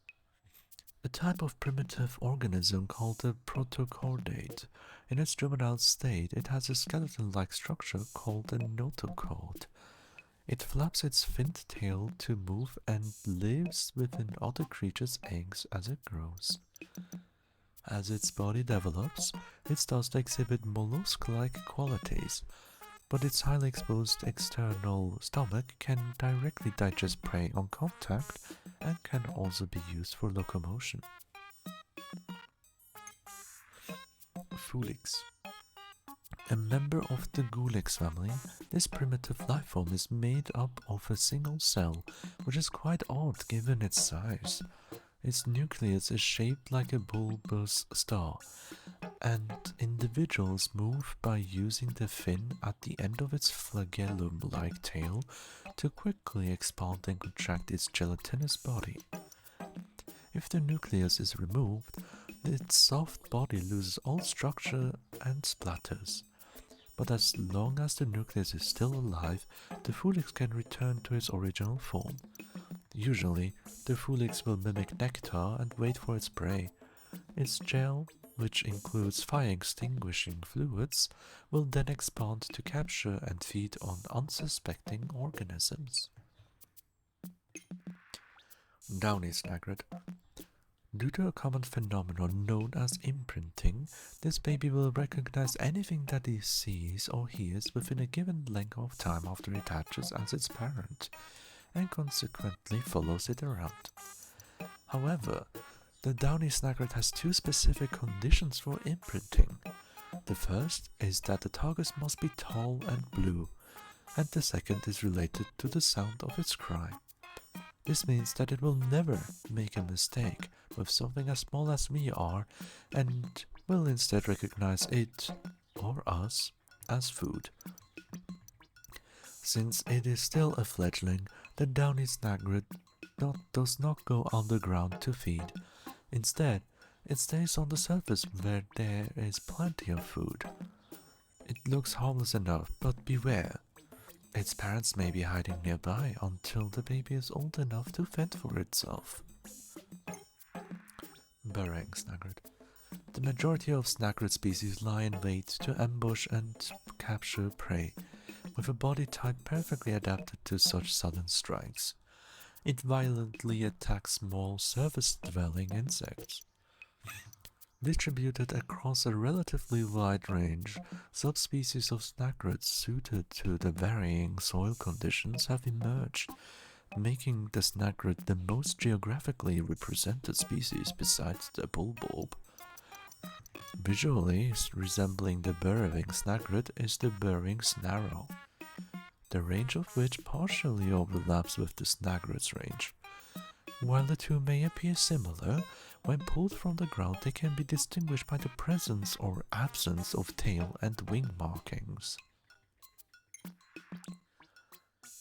A type of primitive organism called a protochordate. In its juvenile state, it has a skeleton-like structure called a notochord. It flaps its finned tail to move and lives within other creatures' eggs as it grows. As its body develops, it starts to exhibit mollusk-like qualities, but its highly exposed external stomach can directly digest prey on contact and can also be used for locomotion. Fulix. A member of the Gulix family, this primitive lifeform is made up of a single cell, which is quite odd given its size. Its nucleus is shaped like a bulbous star, and individuals move by using the fin at the end of its flagellum-like tail to quickly expand and contract its gelatinous body. If the nucleus is removed, its soft body loses all structure and splatters. But as long as the nucleus is still alive, the Fulix can return to its original form. Usually, the Fulix will mimic nectar and wait for its prey. Its gel, which includes fire-extinguishing fluids, will then expand to capture and feed on unsuspecting organisms. Downy Snagret. Due to a common phenomenon known as imprinting, this baby will recognize anything that he sees or hears within a given length of time after it hatches as its parent, and consequently follows it around. However, the Downy Snagret has two specific conditions for imprinting. The first is that the target must be tall and blue, and the second is related to the sound of its cry. This means that it will never make a mistake with something as small as we are, and will instead recognize it, or us, as food. Since it is still a fledgling, the Downy Snagret does not go underground to feed, Instead, it stays on the surface where there is plenty of food. It looks harmless enough, but beware. Its parents may be hiding nearby until the baby is old enough to fend for itself. Burrowing snagret. The majority of snagret species lie in wait to ambush and capture prey, with a body type perfectly adapted to such sudden strikes. It violently attacks small surface-dwelling insects. Distributed across a relatively wide range, subspecies of snagrets suited to the varying soil conditions have emerged, making the snagret the most geographically represented species besides the bulbulb. Visually resembling the burrowing snagret is the burrowing snarrow, the range of which partially overlaps with the snagret's range. While the two may appear similar, when pulled from the ground they can be distinguished by the presence or absence of tail and wing markings.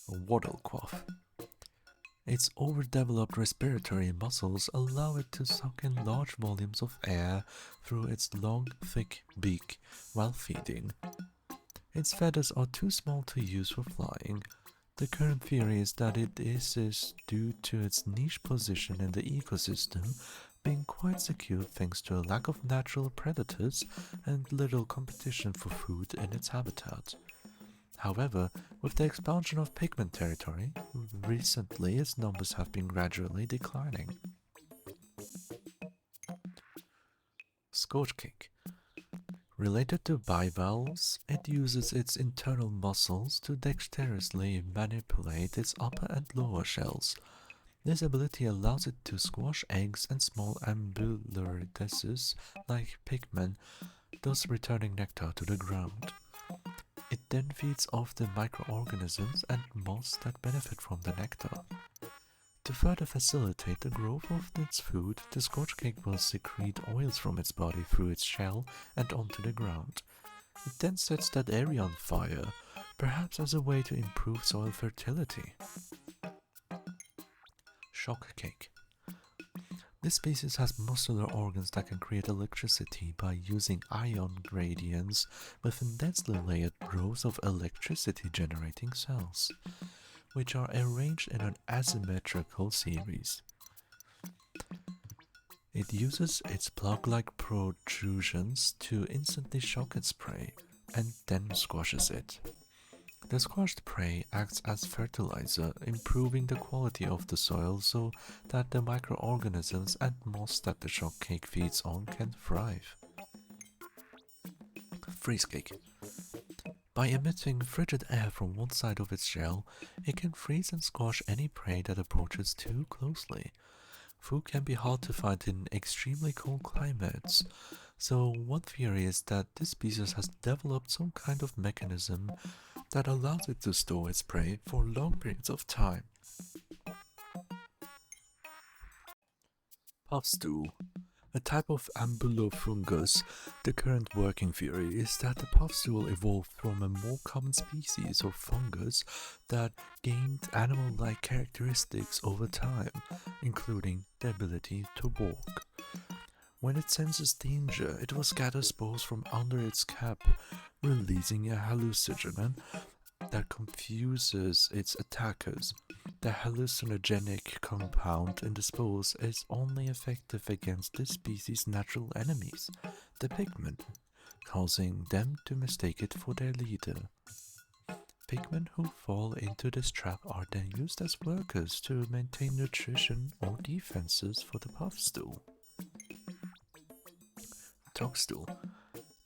Waddlequaff. Its overdeveloped respiratory muscles allow it to suck in large volumes of air through its long, thick beak while feeding. Its feathers are too small to use for flying. The current theory is that it is due to its niche position in the ecosystem being quite secure thanks to a lack of natural predators and little competition for food in its habitat. However, with the expansion of Pikmin territory, recently its numbers have been gradually declining. Scorchcake. Related to bivalves, it uses its internal muscles to dexterously manipulate its upper and lower shells. This ability allows it to squash eggs and small ambularideses like Pikmin, thus returning nectar to the ground. It then feeds off the microorganisms and moss that benefit from the nectar. To further facilitate the growth of its food, the scorchcake will secrete oils from its body through its shell and onto the ground. It then sets that area on fire, perhaps as a way to improve soil fertility. Shockcake. This species has muscular organs that can create electricity by using ion gradients within densely layered rows of electricity generating cells, which are arranged in an asymmetrical series. It uses its plug-like protrusions to instantly shock its prey, and then squashes it. The squashed prey acts as fertilizer, improving the quality of the soil so that the microorganisms and moss that the shockcake feeds on can thrive. Freezecake. By emitting frigid air from one side of its shell, it can freeze and squash any prey that approaches too closely. Food can be hard to find in extremely cold climates, so one theory is that this species has developed some kind of mechanism that allows it to store its prey for long periods of time. Puffstool. A type of ambulofungus, the current working theory is that the puffstool evolved from a more common species of fungus that gained animal-like characteristics over time, including the ability to walk. When it senses danger, it will scatter spores from under its cap, releasing a hallucinogen that confuses its attackers. The hallucinogenic compound in the spores is only effective against this species' natural enemies, the Pikmin, causing them to mistake it for their leader. Pikmin who fall into this trap are then used as workers to maintain nutrition or defenses for the puffstool. Toadstool.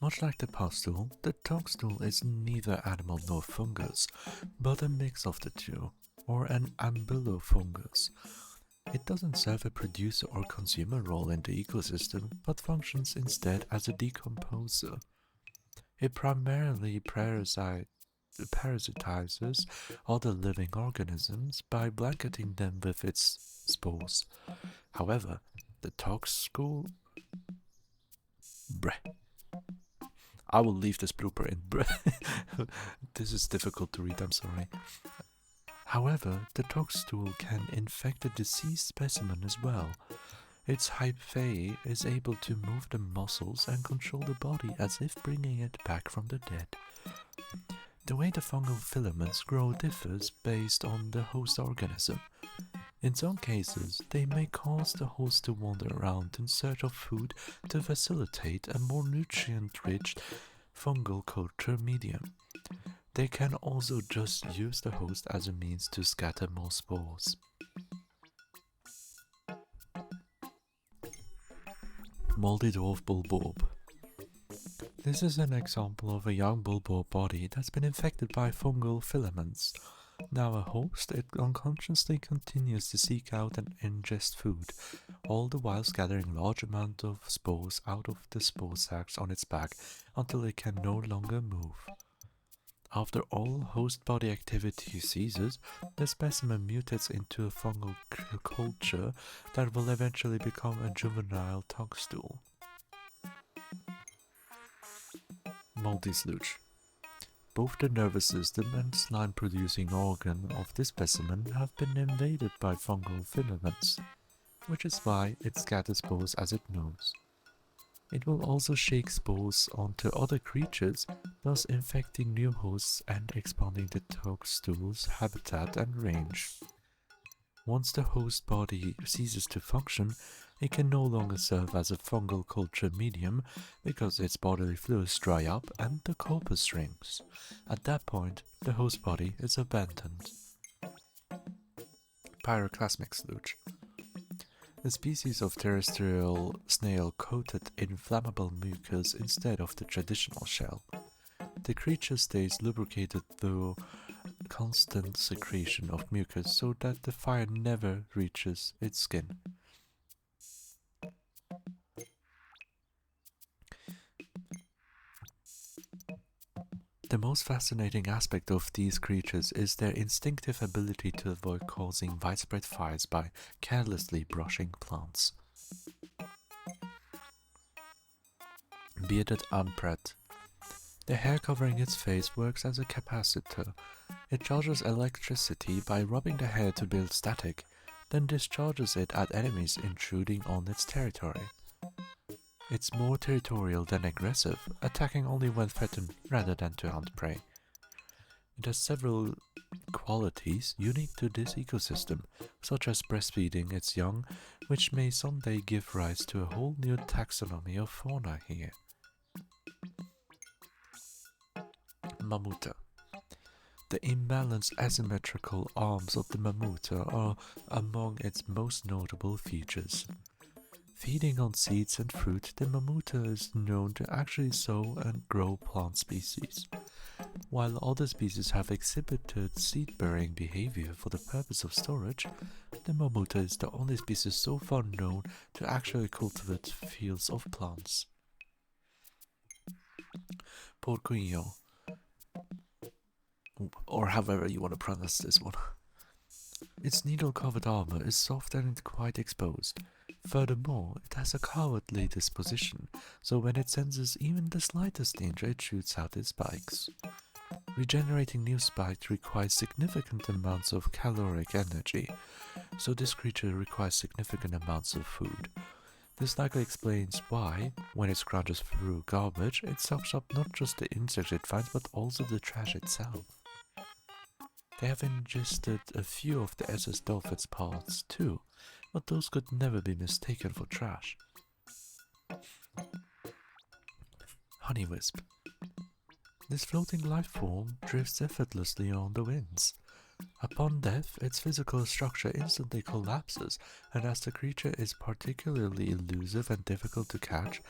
Much like the puffstool, the toadstool is neither animal nor fungus, but a mix of the two, or an ambulofungus. It doesn't serve a producer or consumer role in the ecosystem, but functions instead as a decomposer. It primarily parasitizes other living organisms by blanketing them with its spores. However, the toadstool... I will leave this blooper in. This is difficult to read, I'm sorry. However, the toadstool can infect a deceased specimen as well. Its hyphae is able to move the muscles and control the body as if bringing it back from the dead. The way the fungal filaments grow differs based on the host organism. In some cases, they may cause the host to wander around in search of food to facilitate a more nutrient-rich fungal culture medium. They can also just use the host as a means to scatter more spores. Moldy dwarf bulborb. This is an example of a young bulborb body that's been infected by fungal filaments. Now a host, it unconsciously continues to seek out and ingest food, all the while scattering large amounts of spores out of the spore sacs on its back until it can no longer move. After all host body activity ceases, the specimen mutates into a fungal culture that will eventually become a juvenile toadstool. Moldy sludge. Both the nervous system and slime-producing organ of this specimen have been invaded by fungal filaments, which is why it scatters spores as it moves. It will also shake spores onto other creatures, thus infecting new hosts and expanding the toadstool's habitat and range. Once the host body ceases to function, it can no longer serve as a fungal culture medium because its bodily fluids dry up and the corpus shrinks. At that point, the host body is abandoned. Pyroclasmic sludge. A species of terrestrial snail coated in flammable mucus instead of the traditional shell. The creature stays lubricated through constant secretion of mucus so that the fire never reaches its skin. The most fascinating aspect of these creatures is their instinctive ability to avoid causing widespread fires by carelessly brushing plants. Bearded Ampret. The hair covering its face works as a capacitor. It charges electricity by rubbing the hair to build static, then discharges it at enemies intruding on its territory. It's more territorial than aggressive, attacking only when threatened rather than to hunt prey. It has several qualities unique to this ecosystem, such as breastfeeding its young, which may someday give rise to a whole new taxonomy of fauna here. Mammuta. The imbalanced asymmetrical arms of the mammuta are among its most notable features. Feeding on seeds and fruit, the mammuta is known to actually sow and grow plant species. While other species have exhibited seed-bearing behavior for the purpose of storage, the mammuta is the only species so far known to actually cultivate fields of plants. Porcuino, or however you want to pronounce this one. Its needle-covered armor is soft and quite exposed. Furthermore, it has a cowardly disposition, so when it senses even the slightest danger, it shoots out its spikes. Regenerating new spikes requires significant amounts of caloric energy, so this creature requires significant amounts of food. This likely explains why, when it scrounges through garbage, it sucks up not just the insects it finds but also the trash itself. They have ingested a few of the SS dolphin's parts too, but those could never be mistaken for trash. Honeywisp. This floating life form drifts effortlessly on the winds. Upon death, its physical structure instantly collapses, and as the creature is particularly elusive and difficult to catch,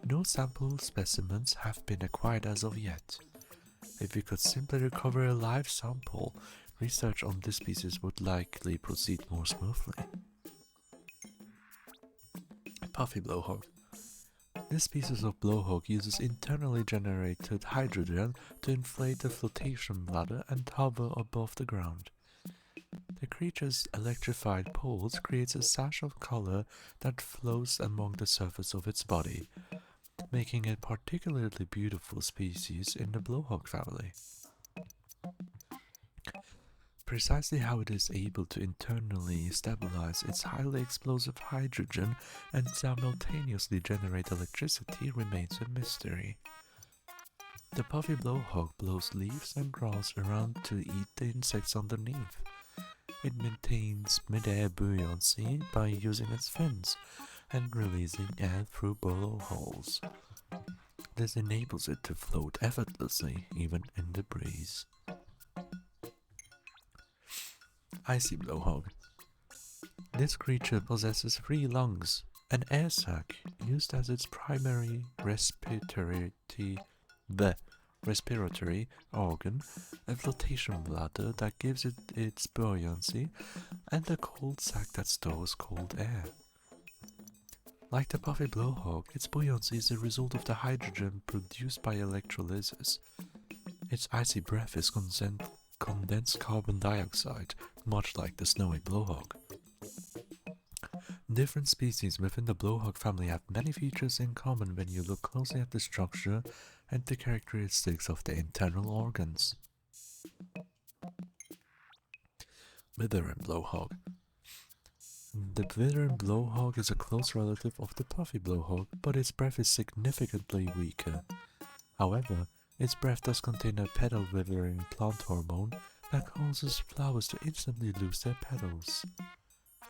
no sample specimens have been acquired as of yet. If we could simply recover a live sample, research on this species would likely proceed more smoothly. Puffy blowhog. This species of blowhog uses internally generated hydrogen to inflate the flotation bladder and hover above the ground. The creature's electrified pulse creates a sash of color that flows along the surface of its body, making it a particularly beautiful species in the blowhog family. Precisely how it is able to internally stabilize its highly explosive hydrogen and simultaneously generate electricity remains a mystery. The puffy blowhawk blows leaves and grass around to eat the insects underneath. It maintains mid-air buoyancy by using its fins and releasing air through blowholes. This enables it to float effortlessly, even in the breeze. Icy blowhog. This creature possesses 3 lungs, an air sac used as its primary respiratory organ, a flotation bladder that gives it its buoyancy, and a cold sac that stores cold air. Like the puffy blowhawk, its buoyancy is the result of the hydrogen produced by electrolysis. Its icy breath is condensed carbon dioxide, much like the snowy blowhawk. Different species within the blowhawk family have many features in common when you look closely at the structure and the characteristics of the internal organs. Withering blowhawk. The withering blowhawk is a close relative of the puffy blowhawk, but its breath is significantly weaker. However, its breath does contain a petal withering plant hormone that causes flowers to instantly lose their petals.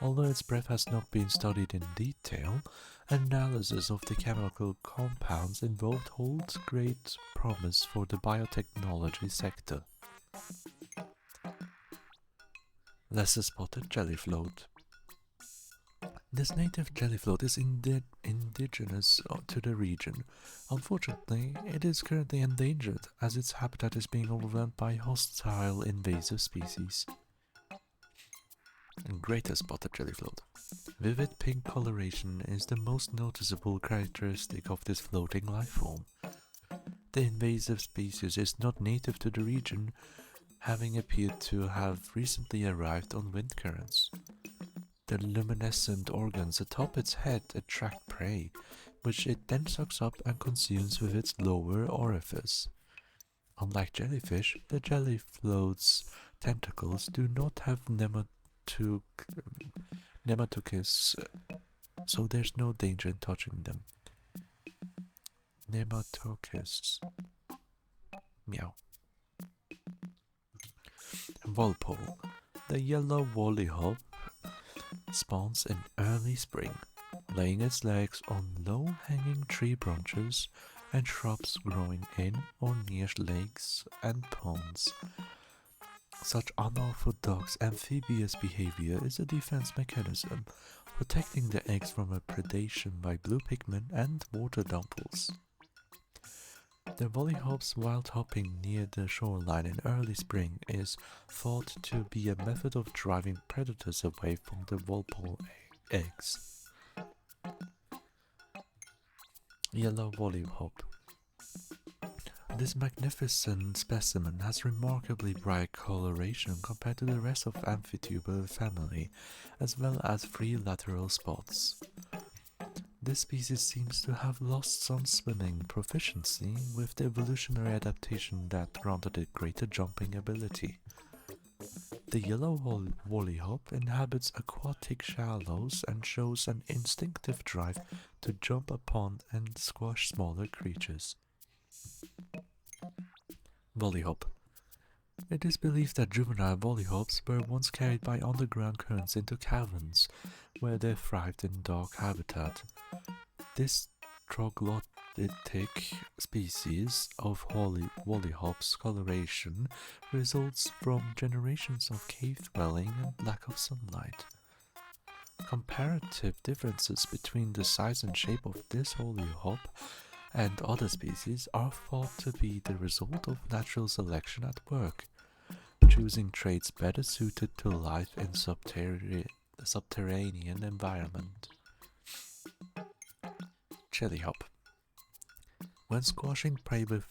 Although its breath has not been studied in detail, analysis of the chemical compounds involved holds great promise for the biotechnology sector. Lesser spotted jellyfloat. This native jellyfloat is indigenous to the region. Unfortunately, it is currently endangered as its habitat is being overwhelmed by hostile invasive species. Greater spotted jellyfloat. Vivid pink coloration is the most noticeable characteristic of this floating life form. The invasive species is not native to the region, having appeared to have recently arrived on wind currents. The luminescent organs atop its head attract prey, which it then sucks up and consumes with its lower orifice. Unlike jellyfish, the jellyfloat's tentacles do not have nematocysts, so there's no danger in touching them. Nematocysts. Meow. Walpole. The yellow woollyhop spawns in early spring, laying its eggs on low-hanging tree branches and shrubs growing in or near lakes and ponds. Such unorthodox amphibious behavior is a defense mechanism, protecting the eggs from a predation by blue Pikmin and water dumples. The woollyhop's wild hopping near the shoreline in early spring is thought to be a method of driving predators away from the walpole eggs. Yellow woollyhop. This magnificent specimen has remarkably bright coloration compared to the rest of VTuber family, as well as 3 lateral spots. This species seems to have lost some swimming proficiency with the evolutionary adaptation that granted it greater jumping ability. The yellow woollyhop inhabits aquatic shallows and shows an instinctive drive to jump upon and squash smaller creatures. Woollyhop. It is believed that juvenile woollyhops were once carried by underground currents into caverns, where they thrived in dark habitat. This troglodytic species of woollyhop's coloration results from generations of cave dwelling and lack of sunlight. Comparative differences between the size and shape of this woollyhop and other species are thought to be the result of natural selection at work, choosing traits better suited to life in subterranean environment. Jellyhop. When squashing prey with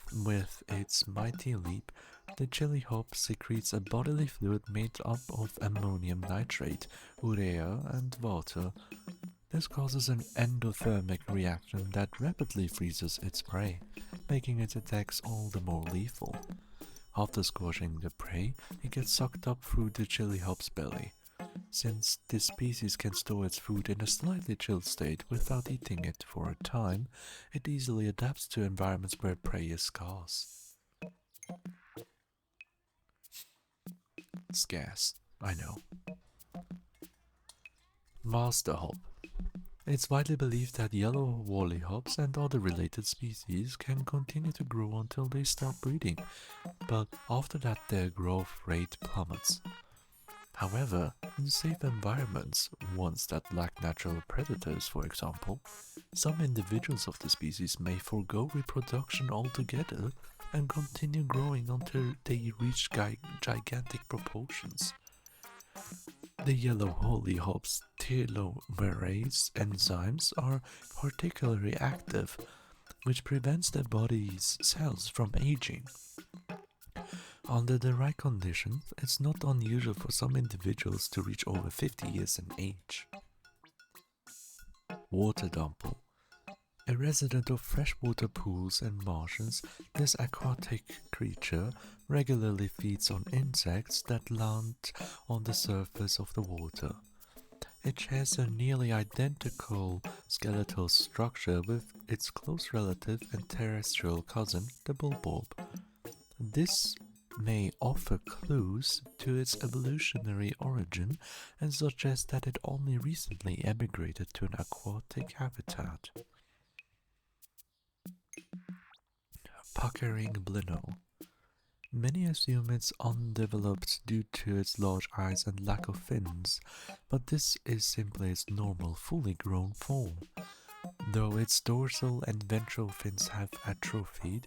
its mighty leap, the jellyhop secretes a bodily fluid made up of ammonium nitrate, urea, and water. This causes an endothermic reaction that rapidly freezes its prey, making its attacks all the more lethal. After squashing the prey, it gets sucked up through the chili hop's belly. Since this species can store its food in a slightly chilled state without eating it for a time, it easily adapts to environments where prey is scarce. Scarce, I know. Master hop. It's widely believed that yellow woolly hops and other related species can continue to grow until they stop breeding, but after that their growth rate plummets. However, in safe environments, ones that lack natural predators for example, some individuals of the species may forego reproduction altogether and continue growing until they reach gigantic proportions. The yellow woolly hop's telomerase enzymes are particularly active, which prevents the body's cells from aging. Under the right conditions, it's not unusual for some individuals to reach over 50 years in age. Water dumple. A resident of freshwater pools and marshes, this aquatic creature regularly feeds on insects that land on the surface of the water. It shares a nearly identical skeletal structure with its close relative and terrestrial cousin, the bulbob. This may offer clues to its evolutionary origin and suggest that it only recently emigrated to an aquatic habitat. Puckering blino. Many assume it's undeveloped due to its large eyes and lack of fins, but this is simply its normal, fully grown form. Though its dorsal and ventral fins have atrophied,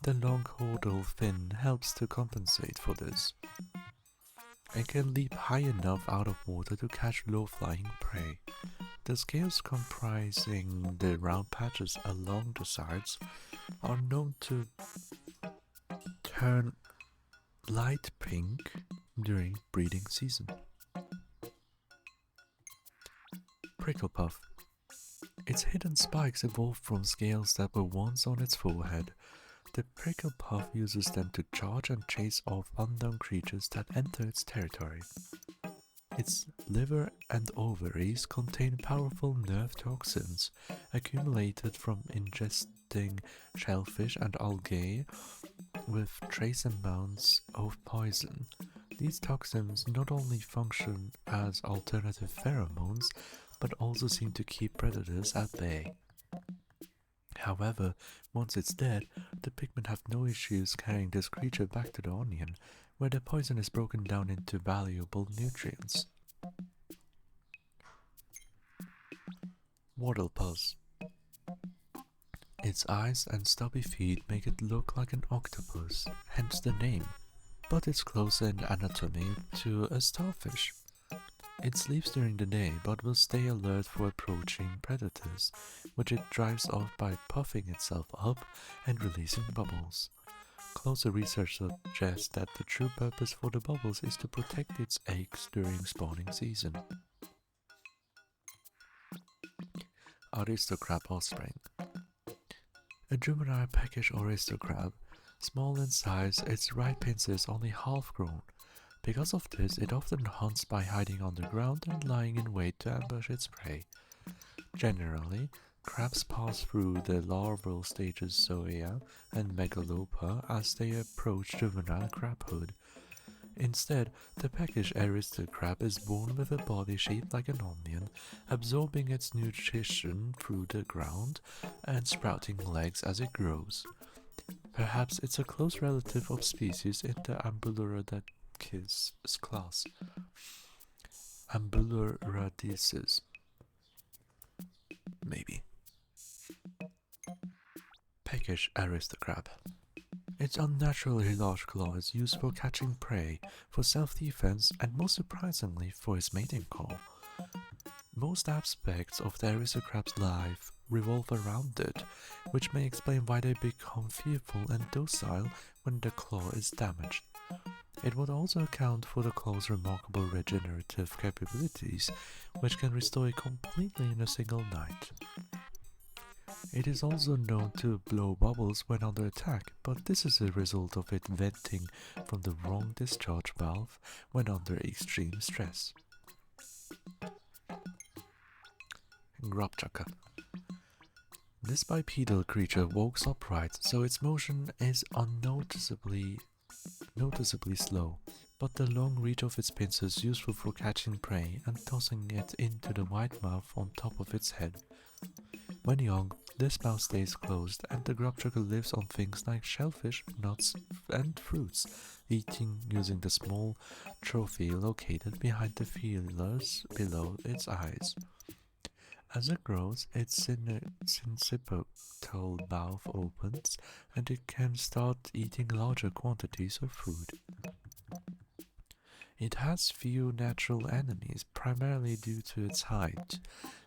the long caudal fin helps to compensate for this. It can leap high enough out of water to catch low-flying prey. The scales comprising the round patches along the sides are known to turn light pink during breeding season. Prickle puff. Its hidden spikes evolved from scales that were once on its forehead. The prickle puff uses them to charge and chase off unknown creatures that enter its territory. Its liver and ovaries contain powerful nerve toxins accumulated from ingesting shellfish and algae with trace amounts of poison. These toxins not only function as alternative pheromones, but also seem to keep predators at bay. However, once it's dead, the Pikmin have no issues carrying this creature back to the onion, where the poison is broken down into valuable nutrients. Wattlepus. Its eyes and stubby feet make it look like an octopus, hence the name, but it's closer in anatomy to a starfish. It sleeps during the day but will stay alert for approaching predators, which it drives off by puffing itself up and releasing bubbles. Closer research suggests that the true purpose for the bubbles is to protect its eggs during spawning season. Aristocrab offspring. A juvenile peckish aristocrab, small in size, its right pincer is only half grown. Because of this, it often hunts by hiding on the ground and lying in wait to ambush its prey. Generally, crabs pass through the larval stages Zoea and Megalopa as they approach juvenile crabhood. Instead, the peckish aristocrab is born with a body shaped like an onion, absorbing its nutrition through the ground and sprouting legs as it grows. Perhaps it's a close relative of species in the Ambuluradices class. Ambuluradices. Maybe. Peckish aristocrab. Its unnaturally large claw is used for catching prey, for self-defense, and most surprisingly for its mating call. Most aspects of the aristocrab's life revolve around it, which may explain why they become fearful and docile when the claw is damaged. It would also account for the claw's remarkable regenerative capabilities, which can restore it completely in a single night. It is also known to blow bubbles when under attack, but this is a result of it venting from the wrong discharge valve when under extreme stress. Grubchucker. This bipedal creature walks upright, so its motion is noticeably slow, but the long reach of its pincers is useful for catching prey and tossing it into the wide mouth on top of its head. When young, this mouth stays closed and the grubchucker lives on things like shellfish, nuts, and fruits, eating using the small trophy located behind the feelers below its eyes. As it grows, its sincipital mouth opens and it can start eating larger quantities of food. It has few natural enemies, primarily due to its height.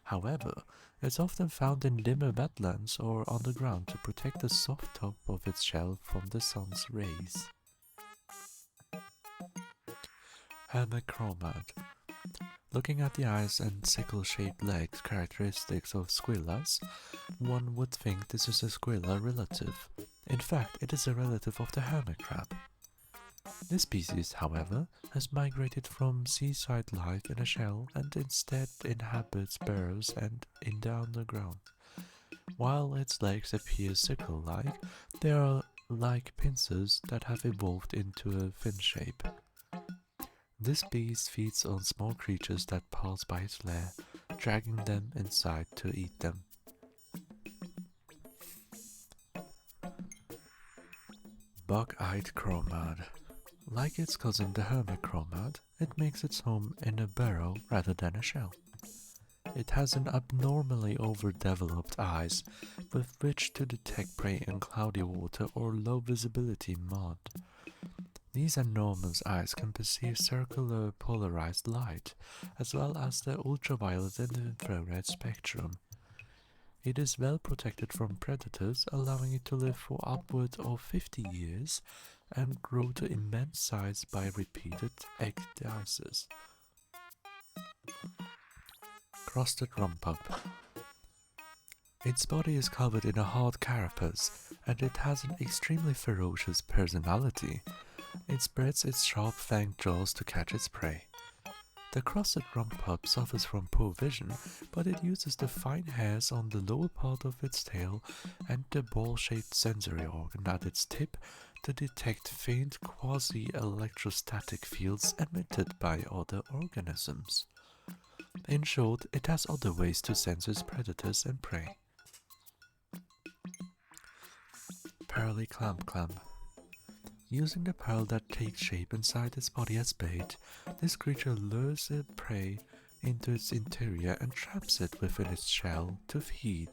However, it's often found in dimmer wetlands or underground to protect the soft top of its shell from the sun's rays. Hermichromad. Looking at the eyes and sickle-shaped legs characteristics of squillas, one would think this is a squilla relative. In fact, it is a relative of the hermit crab. This species, however, has migrated from seaside life in a shell and instead inhabits burrows and in the underground. While its legs appear sickle-like, they are like pincers that have evolved into a fin shape. This beast feeds on small creatures that pass by its lair, dragging them inside to eat them. Bug-eyed chromad. Like its cousin the hermichromad, it makes its home in a burrow rather than a shell. It has an abnormally overdeveloped eyes, with which to detect prey in cloudy water or low visibility mud. These enormous eyes can perceive circular polarized light, as well as the ultraviolet and infrared spectrum. It is well protected from predators, allowing it to live for upward of 50 years and grow to immense size by repeated ecdysis. Crusted rumpub. Its body is covered in a hard carapace, and it has an extremely ferocious personality. It spreads its sharp fanged jaws to catch its prey. The crusted rumpub suffers from poor vision, but it uses the fine hairs on the lower part of its tail and the ball-shaped sensory organ at its tip to detect faint quasi-electrostatic fields emitted by other organisms. In short, it has other ways to sense its predators and prey. Pearly clam. Using the pearl that takes shape inside its body as bait, this creature lures its prey into its interior and traps it within its shell to feed.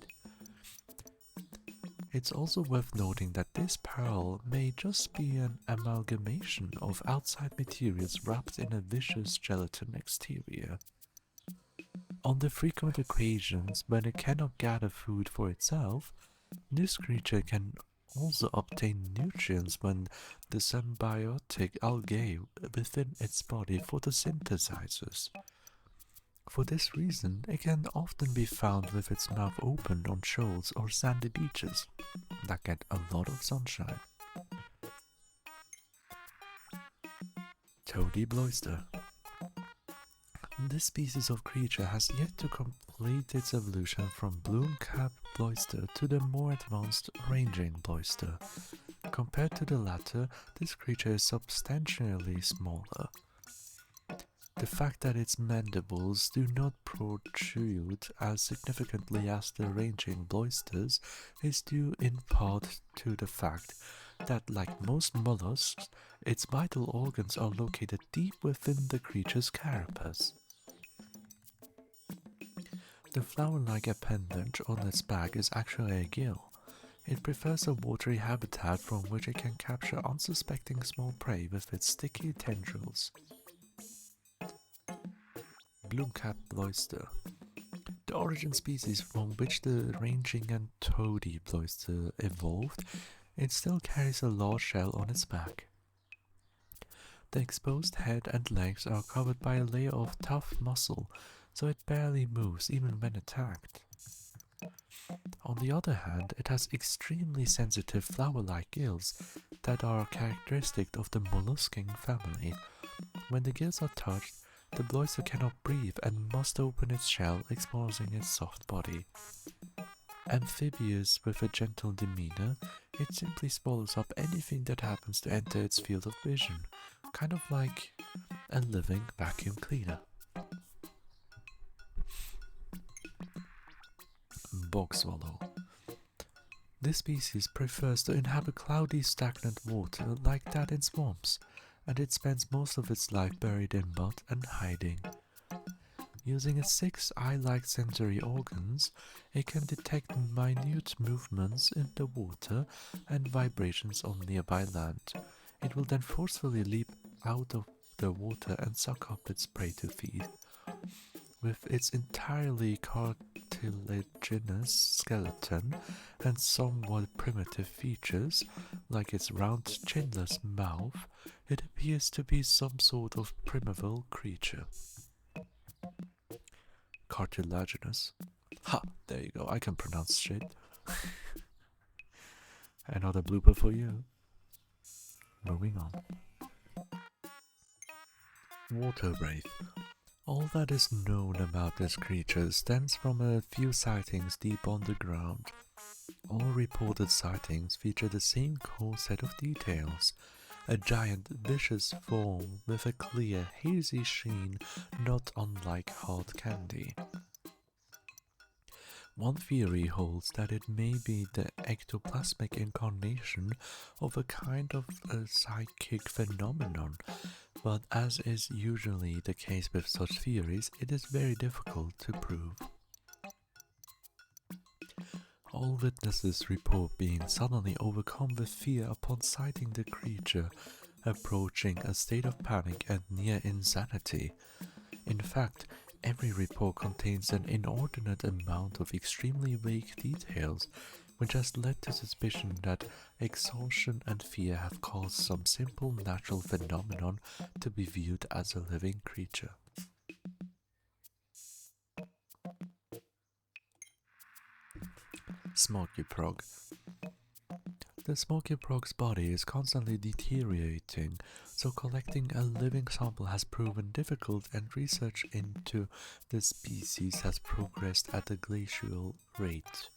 It's also worth noting that this pearl may just be an amalgamation of outside materials wrapped in a viscous gelatin exterior. On the frequent occasions when it cannot gather food for itself, this creature can also obtain nutrients when the symbiotic algae within its body photosynthesizes. For this reason, it can often be found with its mouth open on shoals or sandy beaches that get a lot of sunshine. Toady Bloister. This species of creature has yet to complete its evolution from bloom-capped bloister to the more advanced ranging bloister. Compared to the latter, this creature is substantially smaller. The fact that its mandibles do not protrude as significantly as the ranging bloisters is due in part to the fact that, like most mollusks, its vital organs are located deep within the creature's carapace. The flower-like appendage on its back is actually a gill. It prefers a watery habitat from which it can capture unsuspecting small prey with its sticky tendrils. Bloom-capped bloister. The origin species from which the ranging and toady bloister evolved, it still carries a large shell on its back. The exposed head and legs are covered by a layer of tough muscle, so it barely moves even when attacked. On the other hand, it has extremely sensitive flower-like gills that are characteristic of the mollusking family. When the gills are touched, the bloister cannot breathe and must open its shell, exposing its soft body. Amphibious with a gentle demeanor, it simply swallows up anything that happens to enter its field of vision, kind of like a living vacuum cleaner. Bog swallow. This species prefers to inhabit cloudy, stagnant water like that in swamps, and it spends most of its life buried in mud and hiding. Using its 6 eye-like sensory organs, it can detect minute movements in the water and vibrations on nearby land. It will then forcefully leap out of the water and suck up its prey to feed. With its entirely cartilaginous skeleton and somewhat primitive features, like its round chinless mouth, it appears to be some sort of primeval creature. Cartilaginous. Ha! There you go, I can pronounce shit. Another blooper for you. Moving on. Water wraith. All that is known about this creature stems from a few sightings deep on the ground. All reported sightings feature the same core set of details. A giant, vicious form with a clear, hazy sheen not unlike hard candy. One theory holds that it may be the ectoplasmic incarnation of a kind of a psychic phenomenon, but as is usually the case with such theories, it is very difficult to prove. All witnesses report being suddenly overcome with fear upon sighting the creature, approaching a state of panic and near insanity. In fact, every report contains an inordinate amount of extremely vague details, which has led to suspicion that exhaustion and fear have caused some simple natural phenomenon to be viewed as a living creature. Smoky Prog. The Smoky Prog's body is constantly deteriorating, so collecting a living sample has proven difficult and research into the species has progressed at a glacial rate.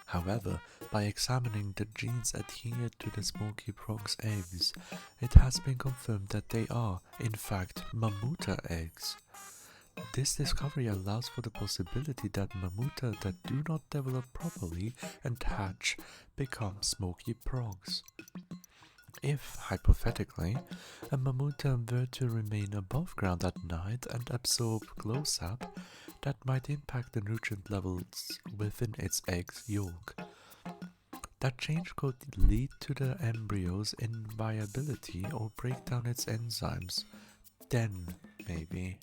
However, by examining the genes adhered to the Smoky Prog's eggs, it has been confirmed that they are, in fact, mammuta eggs. This discovery allows for the possibility that mammuta that do not develop properly and hatch become Smoky Progs. If, hypothetically, a mammuta were to remain above ground at night and absorb glow sap, that might impact the nutrient levels within its egg's yolk. That change could lead to the embryo's inviability or break down its enzymes. Then, maybe.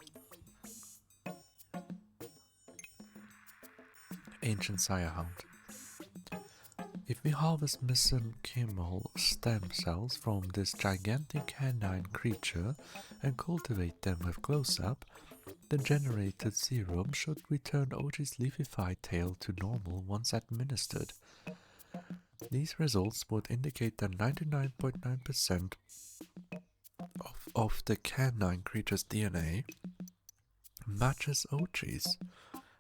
Ancient Sirehound. If we harvest mesenchymal stem cells from this gigantic canine creature and cultivate them with glow sap, the generated serum should return Oji's leafified tail to normal once administered. These results would indicate that 99.9% of the canine creature's DNA matches Oji's,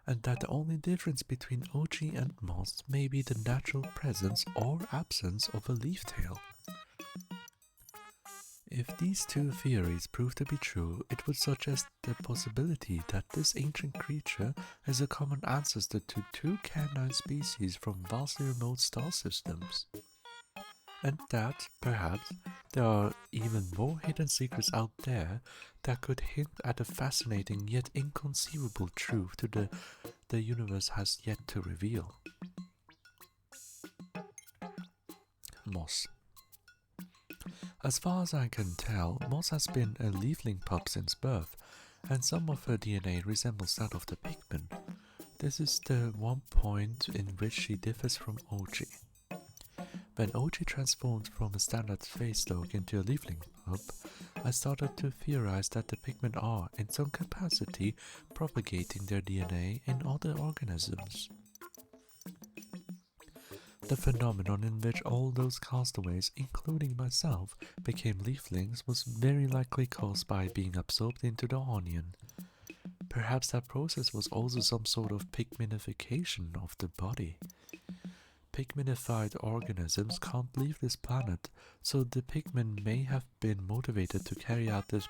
and that the only difference between Oji and moss may be the natural presence or absence of a leaf tail. If these two theories prove to be true, it would suggest the possibility that this ancient creature is a common ancestor to two canine species from vastly remote star systems. And that, perhaps, there are even more hidden secrets out there that could hint at a fascinating yet inconceivable truth to the universe has yet to reveal. Moss. As far as I can tell, Moss has been a leafling pup since birth, and some of her DNA resembles that of the Pikmin. This is the one point in which she differs from Oji. When OG transformed from a standard face look into a leafling pup, I started to theorize that the Pikmin are, in some capacity, propagating their DNA in other organisms. The phenomenon in which all those castaways, including myself, became leaflings was very likely caused by being absorbed into the onion. Perhaps that process was also some sort of Pikminification of the body. Pikminified organisms can't leave this planet, so the Pikmin may have been motivated to carry out this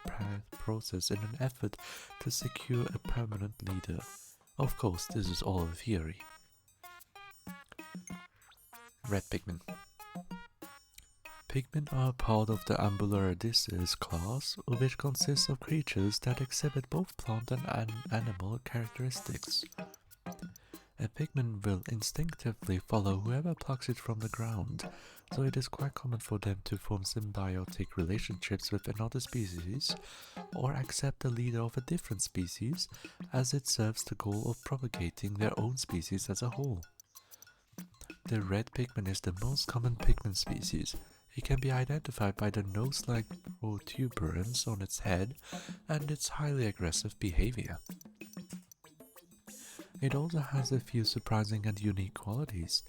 process in an effort to secure a permanent leader. Of course, this is all a theory. Red Pikmin. Pikmin are part of the Ambularidices class, which consists of creatures that exhibit both plant and animal characteristics. A Pikmin will instinctively follow whoever plucks it from the ground, so it is quite common for them to form symbiotic relationships with another species, or accept the leader of a different species, as it serves the goal of propagating their own species as a whole. The red Pikmin is the most common Pikmin species. It can be identified by the nose-like protuberance on its head and its highly aggressive behavior. It also has a few surprising and unique qualities.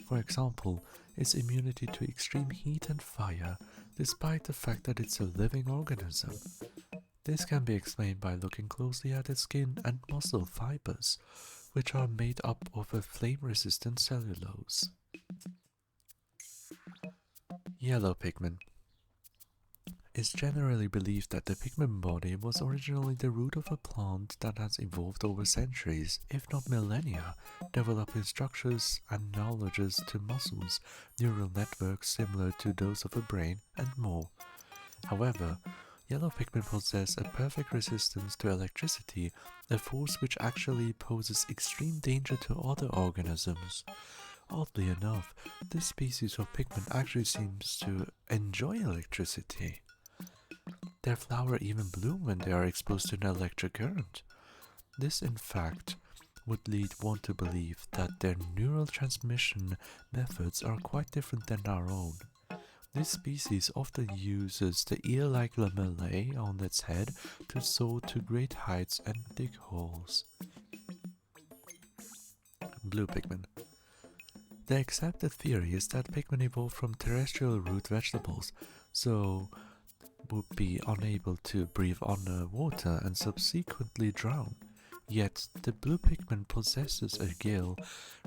For example, its immunity to extreme heat and fire, despite the fact that it's a living organism. This can be explained by looking closely at its skin and muscle fibers, which are made up of a flame-resistant cellulose. Yellow Pikmin. It's generally believed that the Pikmin body was originally the root of a plant that has evolved over centuries, if not millennia, developing structures analogues to muscles, neural networks similar to those of a brain, and more. However, yellow Pikmin possess a perfect resistance to electricity, a force which actually poses extreme danger to other organisms. Oddly enough, this species of Pikmin actually seems to enjoy electricity. Their flowers even bloom when they are exposed to an electric current. This, in fact, would lead one to believe that their neural transmission methods are quite different than our own. This species often uses the ear-like lamellae on its head to soar to great heights and dig holes. Blue Pikmin. The accepted theory is that Pikmin evolved from terrestrial root vegetables, so would be unable to breathe underwater and subsequently drown. Yet, the blue Pikmin possesses a gill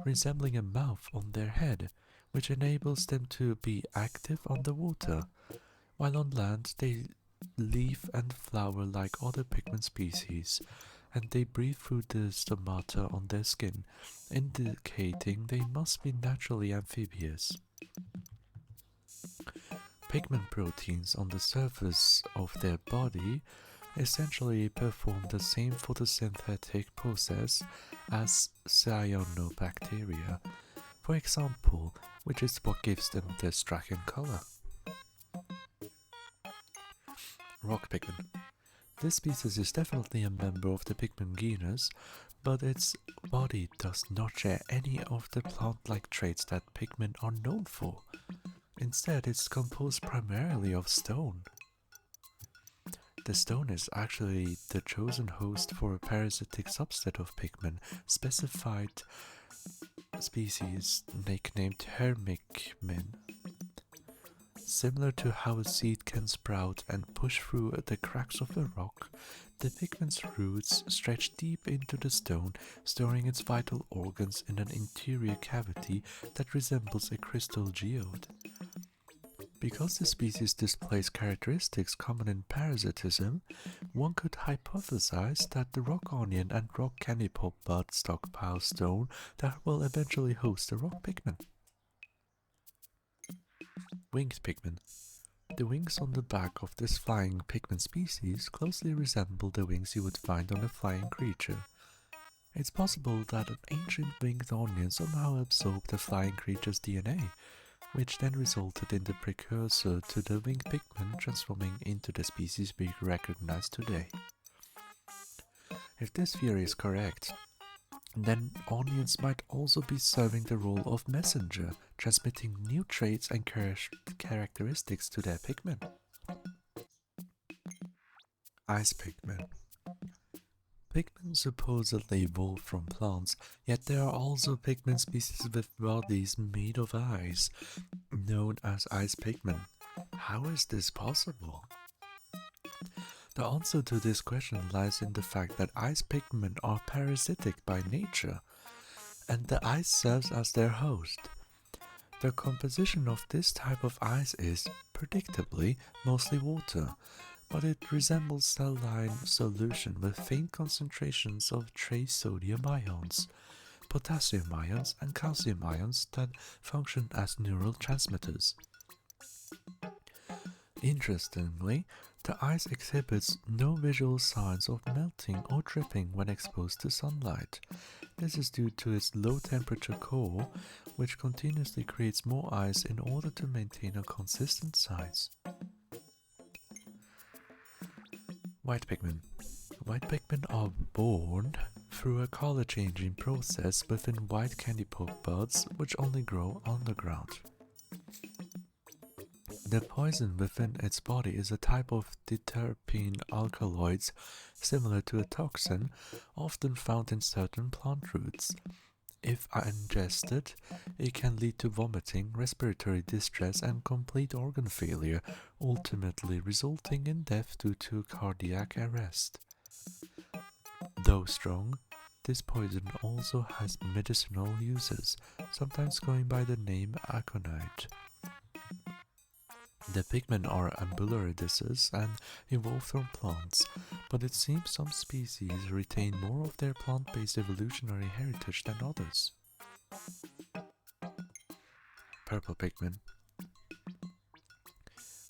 resembling a mouth on their head, which enables them to be active underwater, while on land they leaf and flower like other Pikmin species, and they breathe through the stomata on their skin, indicating they must be naturally amphibious. Pikmin proteins on the surface of their body essentially perform the same photosynthetic process as cyanobacteria, for example, which is what gives them their striking color. Rock Pikmin. This species is definitely a member of the Pikmin genus, but its body does not share any of the plant-like traits that Pikmin are known for. Instead, it's composed primarily of stone. The stone is actually the chosen host for a parasitic subset of Pikmin, specified species nicknamed Hermikmin. Similar to how a seed can sprout and push through the cracks of a rock, the Pikmin's roots stretch deep into the stone, storing its vital organs in an interior cavity that resembles a crystal geode. Because the species displays characteristics common in parasitism, one could hypothesize that the rock onion and rock candy pop bud stockpile stone that will eventually host the rock Pikmin. Winged Pikmin. The wings on the back of this flying Pikmin species closely resemble the wings you would find on a flying creature. It's possible that an ancient winged onion somehow absorbed the flying creature's DNA, which then resulted in the precursor to the winged Pikmin transforming into the species we recognize today. If this theory is correct, Then onions might also be serving the role of messenger, transmitting new traits and characteristics to their pigment. Ice pigment. Pigmen supposedly evolved from plants, yet there are also pigment species with bodies made of ice, known as ice pigmen. How is this possible? The answer to this question lies in the fact that ice pigmen are parasitic by nature, and the ice serves as their host. The composition of this type of ice is, predictably, mostly water, but it resembles saline solution with faint concentrations of trace sodium ions, potassium ions, and calcium ions that function as neural transmitters. Interestingly, the ice exhibits no visual signs of melting or dripping when exposed to sunlight. This is due to its low temperature core, which continuously creates more ice in order to maintain a consistent size. White pigment. White pigment are born through a color changing process within white candy poke buds, which only grow underground. The poison within its body is a type of diterpene alkaloids similar to a toxin, often found in certain plant roots. If ingested, it can lead to vomiting, respiratory distress, and complete organ failure, ultimately resulting in death due to cardiac arrest. Though strong, this poison also has medicinal uses, sometimes going by the name aconite. The pigmen are ambularidices and evolve from plants, but it seems some species retain more of their plant-based evolutionary heritage than others. Purple pigmen.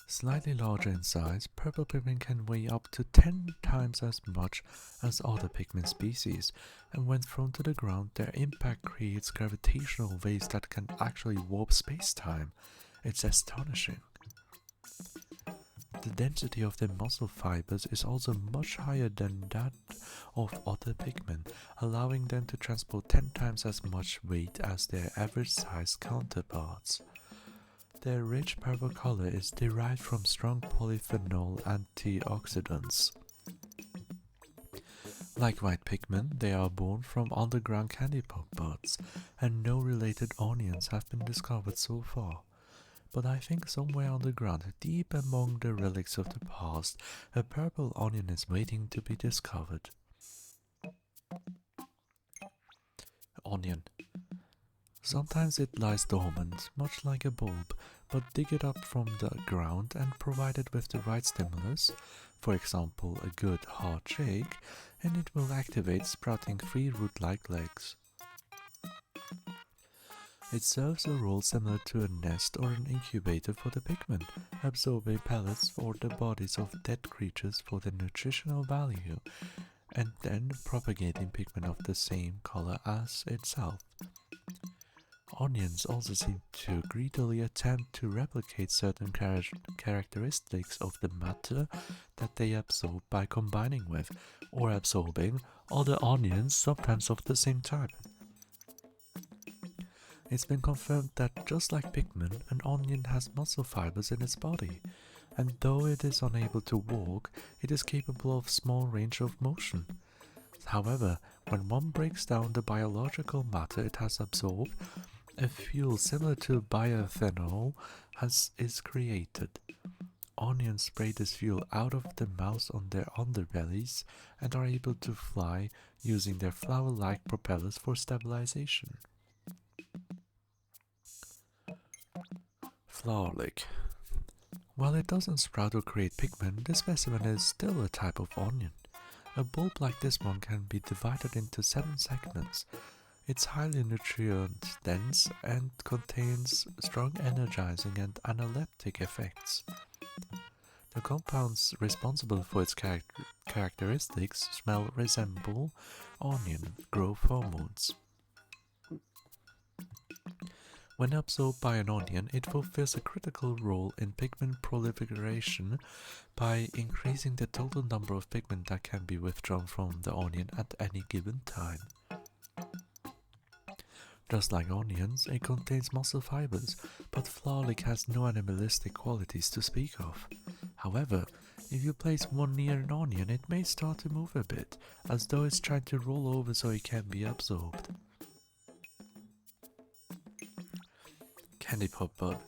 Slightly larger in size, purple pigmen can weigh up to 10 times as much as other pigment species, and when thrown to the ground, their impact creates gravitational waves that can actually warp space-time. It's astonishing. The density of their muscle fibers is also much higher than that of other pigmen, allowing them to transport 10 times as much weight as their average-sized counterparts. Their rich purple color is derived from strong polyphenol antioxidants. Like white pigmen, they are born from underground candy poke buds, and no related onions have been discovered so far. But I think somewhere underground, deep among the relics of the past, a purple onion is waiting to be discovered. Onion. Sometimes it lies dormant, much like a bulb, but dig it up from the ground and provide it with the right stimulus, for example a good hard shake, and it will activate, sprouting 3 root-like legs. It serves a role similar to a nest or an incubator for the pigmen, absorbing pellets or the bodies of dead creatures for their nutritional value, and then propagating pigment of the same color as itself. Onions also seem to greedily attempt to replicate certain characteristics of the matter that they absorb by combining with, or absorbing, other onions, sometimes of the same type. It's been confirmed that just like pigmen, an onion has muscle fibers in its body, and though it is unable to walk, it is capable of small range of motion. However, when one breaks down the biological matter it has absorbed, a fuel similar to bioethanol is created. Onions spray this fuel out of the mouths on their underbellies and are able to fly using their flower-like propellers for stabilization. Flower-like. While it doesn't sprout or create pigment, this specimen is still a type of onion. A bulb like this one can be divided into 7 segments. It's highly nutrient dense and contains strong energizing and analeptic effects. The compounds responsible for its characteristics smell resemble onion growth hormones. When absorbed by an onion, it fulfills a critical role in pigment proliferation by increasing the total number of pigment that can be withdrawn from the onion at any given time. Just like onions, it contains muscle fibers, but floralic has no animalistic qualities to speak of. However, if you place one near an onion, it may start to move a bit, as though it's trying to roll over so it can be absorbed. Candy pop bud.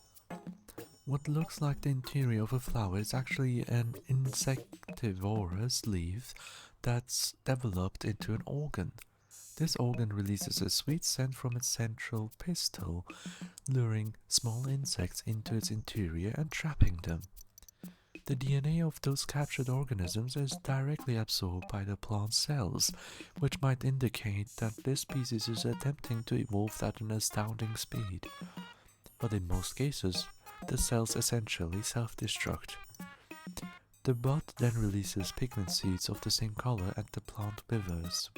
What looks like the interior of a flower is actually an insectivorous leaf that's developed into an organ. This organ releases a sweet scent from its central pistil, luring small insects into its interior and trapping them. The DNA of those captured organisms is directly absorbed by the plant cells, which might indicate that this species is attempting to evolve at an astounding speed. But in most cases, the cells essentially self-destruct. The bud then releases pigment seeds of the same color and the plant withers.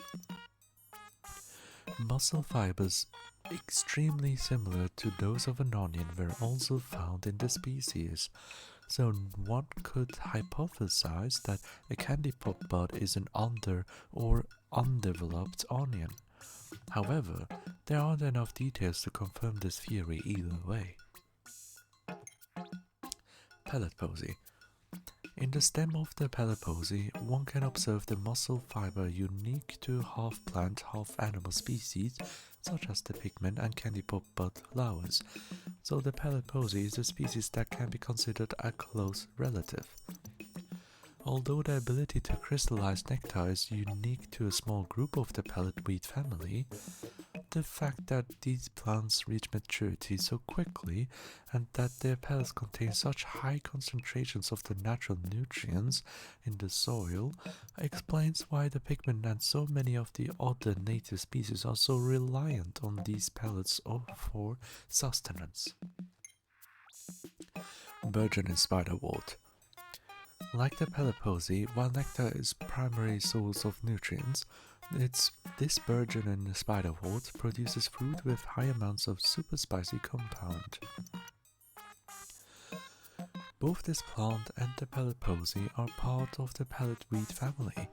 Muscle fibers extremely similar to those of an onion were also found in the species, so one could hypothesize that a candy pop bud is an under or undeveloped onion. However, there aren't enough details to confirm this theory either way. Pellet posy. In the stem of the pellet posy, one can observe the muscle fiber unique to half-plant, half-animal species, such as the Pikmin and candy pop bud flowers, so the pellet posy is a species that can be considered a close relative. Although the ability to crystallize nectar is unique to a small group of the pellet weed family, the fact that these plants reach maturity so quickly and that their pellets contain such high concentrations of the natural nutrients in the soil explains why the Pikmin and so many of the other native species are so reliant on these pellets for sustenance. Burgeoning spiderwort. Like the pellet posy, while nectar is primary source of nutrients, this burgeoning spiderwort produces fruit with high amounts of super spicy compound. Both this plant and the pellet posy are part of the pellet weed family,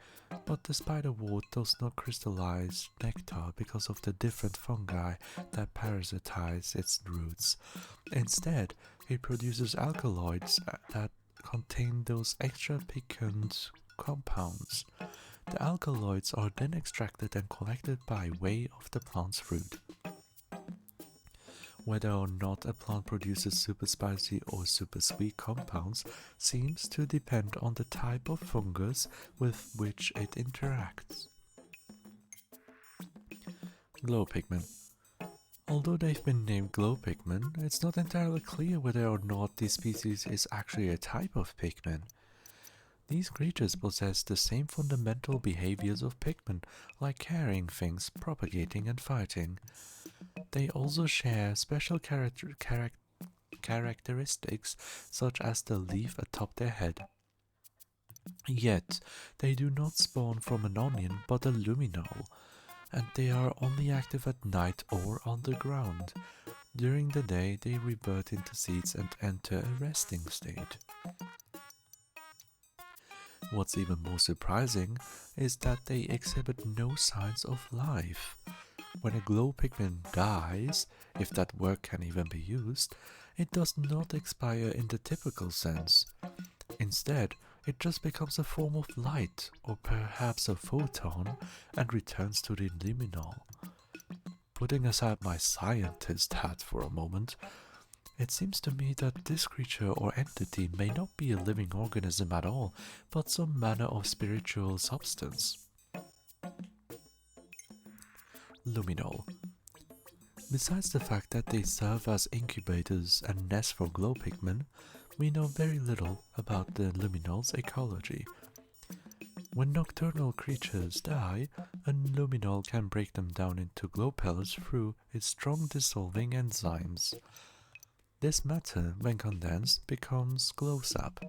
but the spiderwort does not crystallize nectar because of the different fungi that parasitize its roots. Instead, it produces alkaloids that contain those extra piquant compounds. The alkaloids are then extracted and collected by way of the plant's fruit. Whether or not a plant produces super spicy or super sweet compounds seems to depend on the type of fungus with which it interacts. Glow Pikmin. Although they've been named glow Pikmin, it's not entirely clear whether or not this species is actually a type of Pikmin. These creatures possess the same fundamental behaviors of Pikmin, like carrying things, propagating and fighting. They also share special characteristics such as the leaf atop their head. Yet, they do not spawn from an onion but a luminol, and they are only active at night or on the ground. During the day, they revert into seeds and enter a resting state. What's even more surprising is that they exhibit no signs of life. When a glow Pikmin dies, if that word can even be used, it does not expire in the typical sense. Instead, it just becomes a form of light, or perhaps a photon, and returns to the liminal. Putting aside my scientist hat for a moment, it seems to me that this creature or entity may not be a living organism at all, but some manner of spiritual substance. Luminol. Besides the fact that they serve as incubators and nests for glow Pikmin, we know very little about the luminol's ecology. When nocturnal creatures die, a luminol can break them down into glow pellets through its strong dissolving enzymes. This matter, when condensed, becomes glow sap.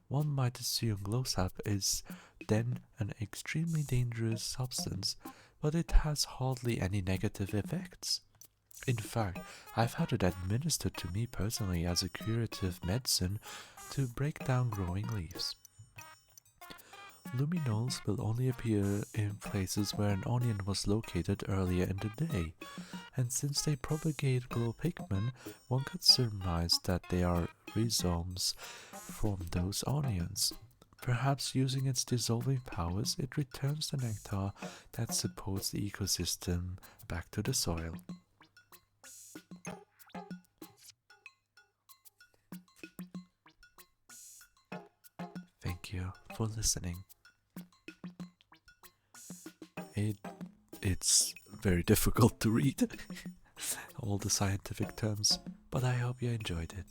One might assume glow sap is then an extremely dangerous substance, but it has hardly any negative effects. In fact, I've had it administered to me personally as a curative medicine to break down growing leaves. Luminoles will only appear in places where an onion was located earlier in the day, and since they propagate glow Pikmin, one could surmise that they are rhizomes from those onions. Perhaps using its dissolving powers, it returns the nectar that supports the ecosystem back to the soil. Thank you for listening. It's very difficult to read all the scientific terms, but I hope you enjoyed it.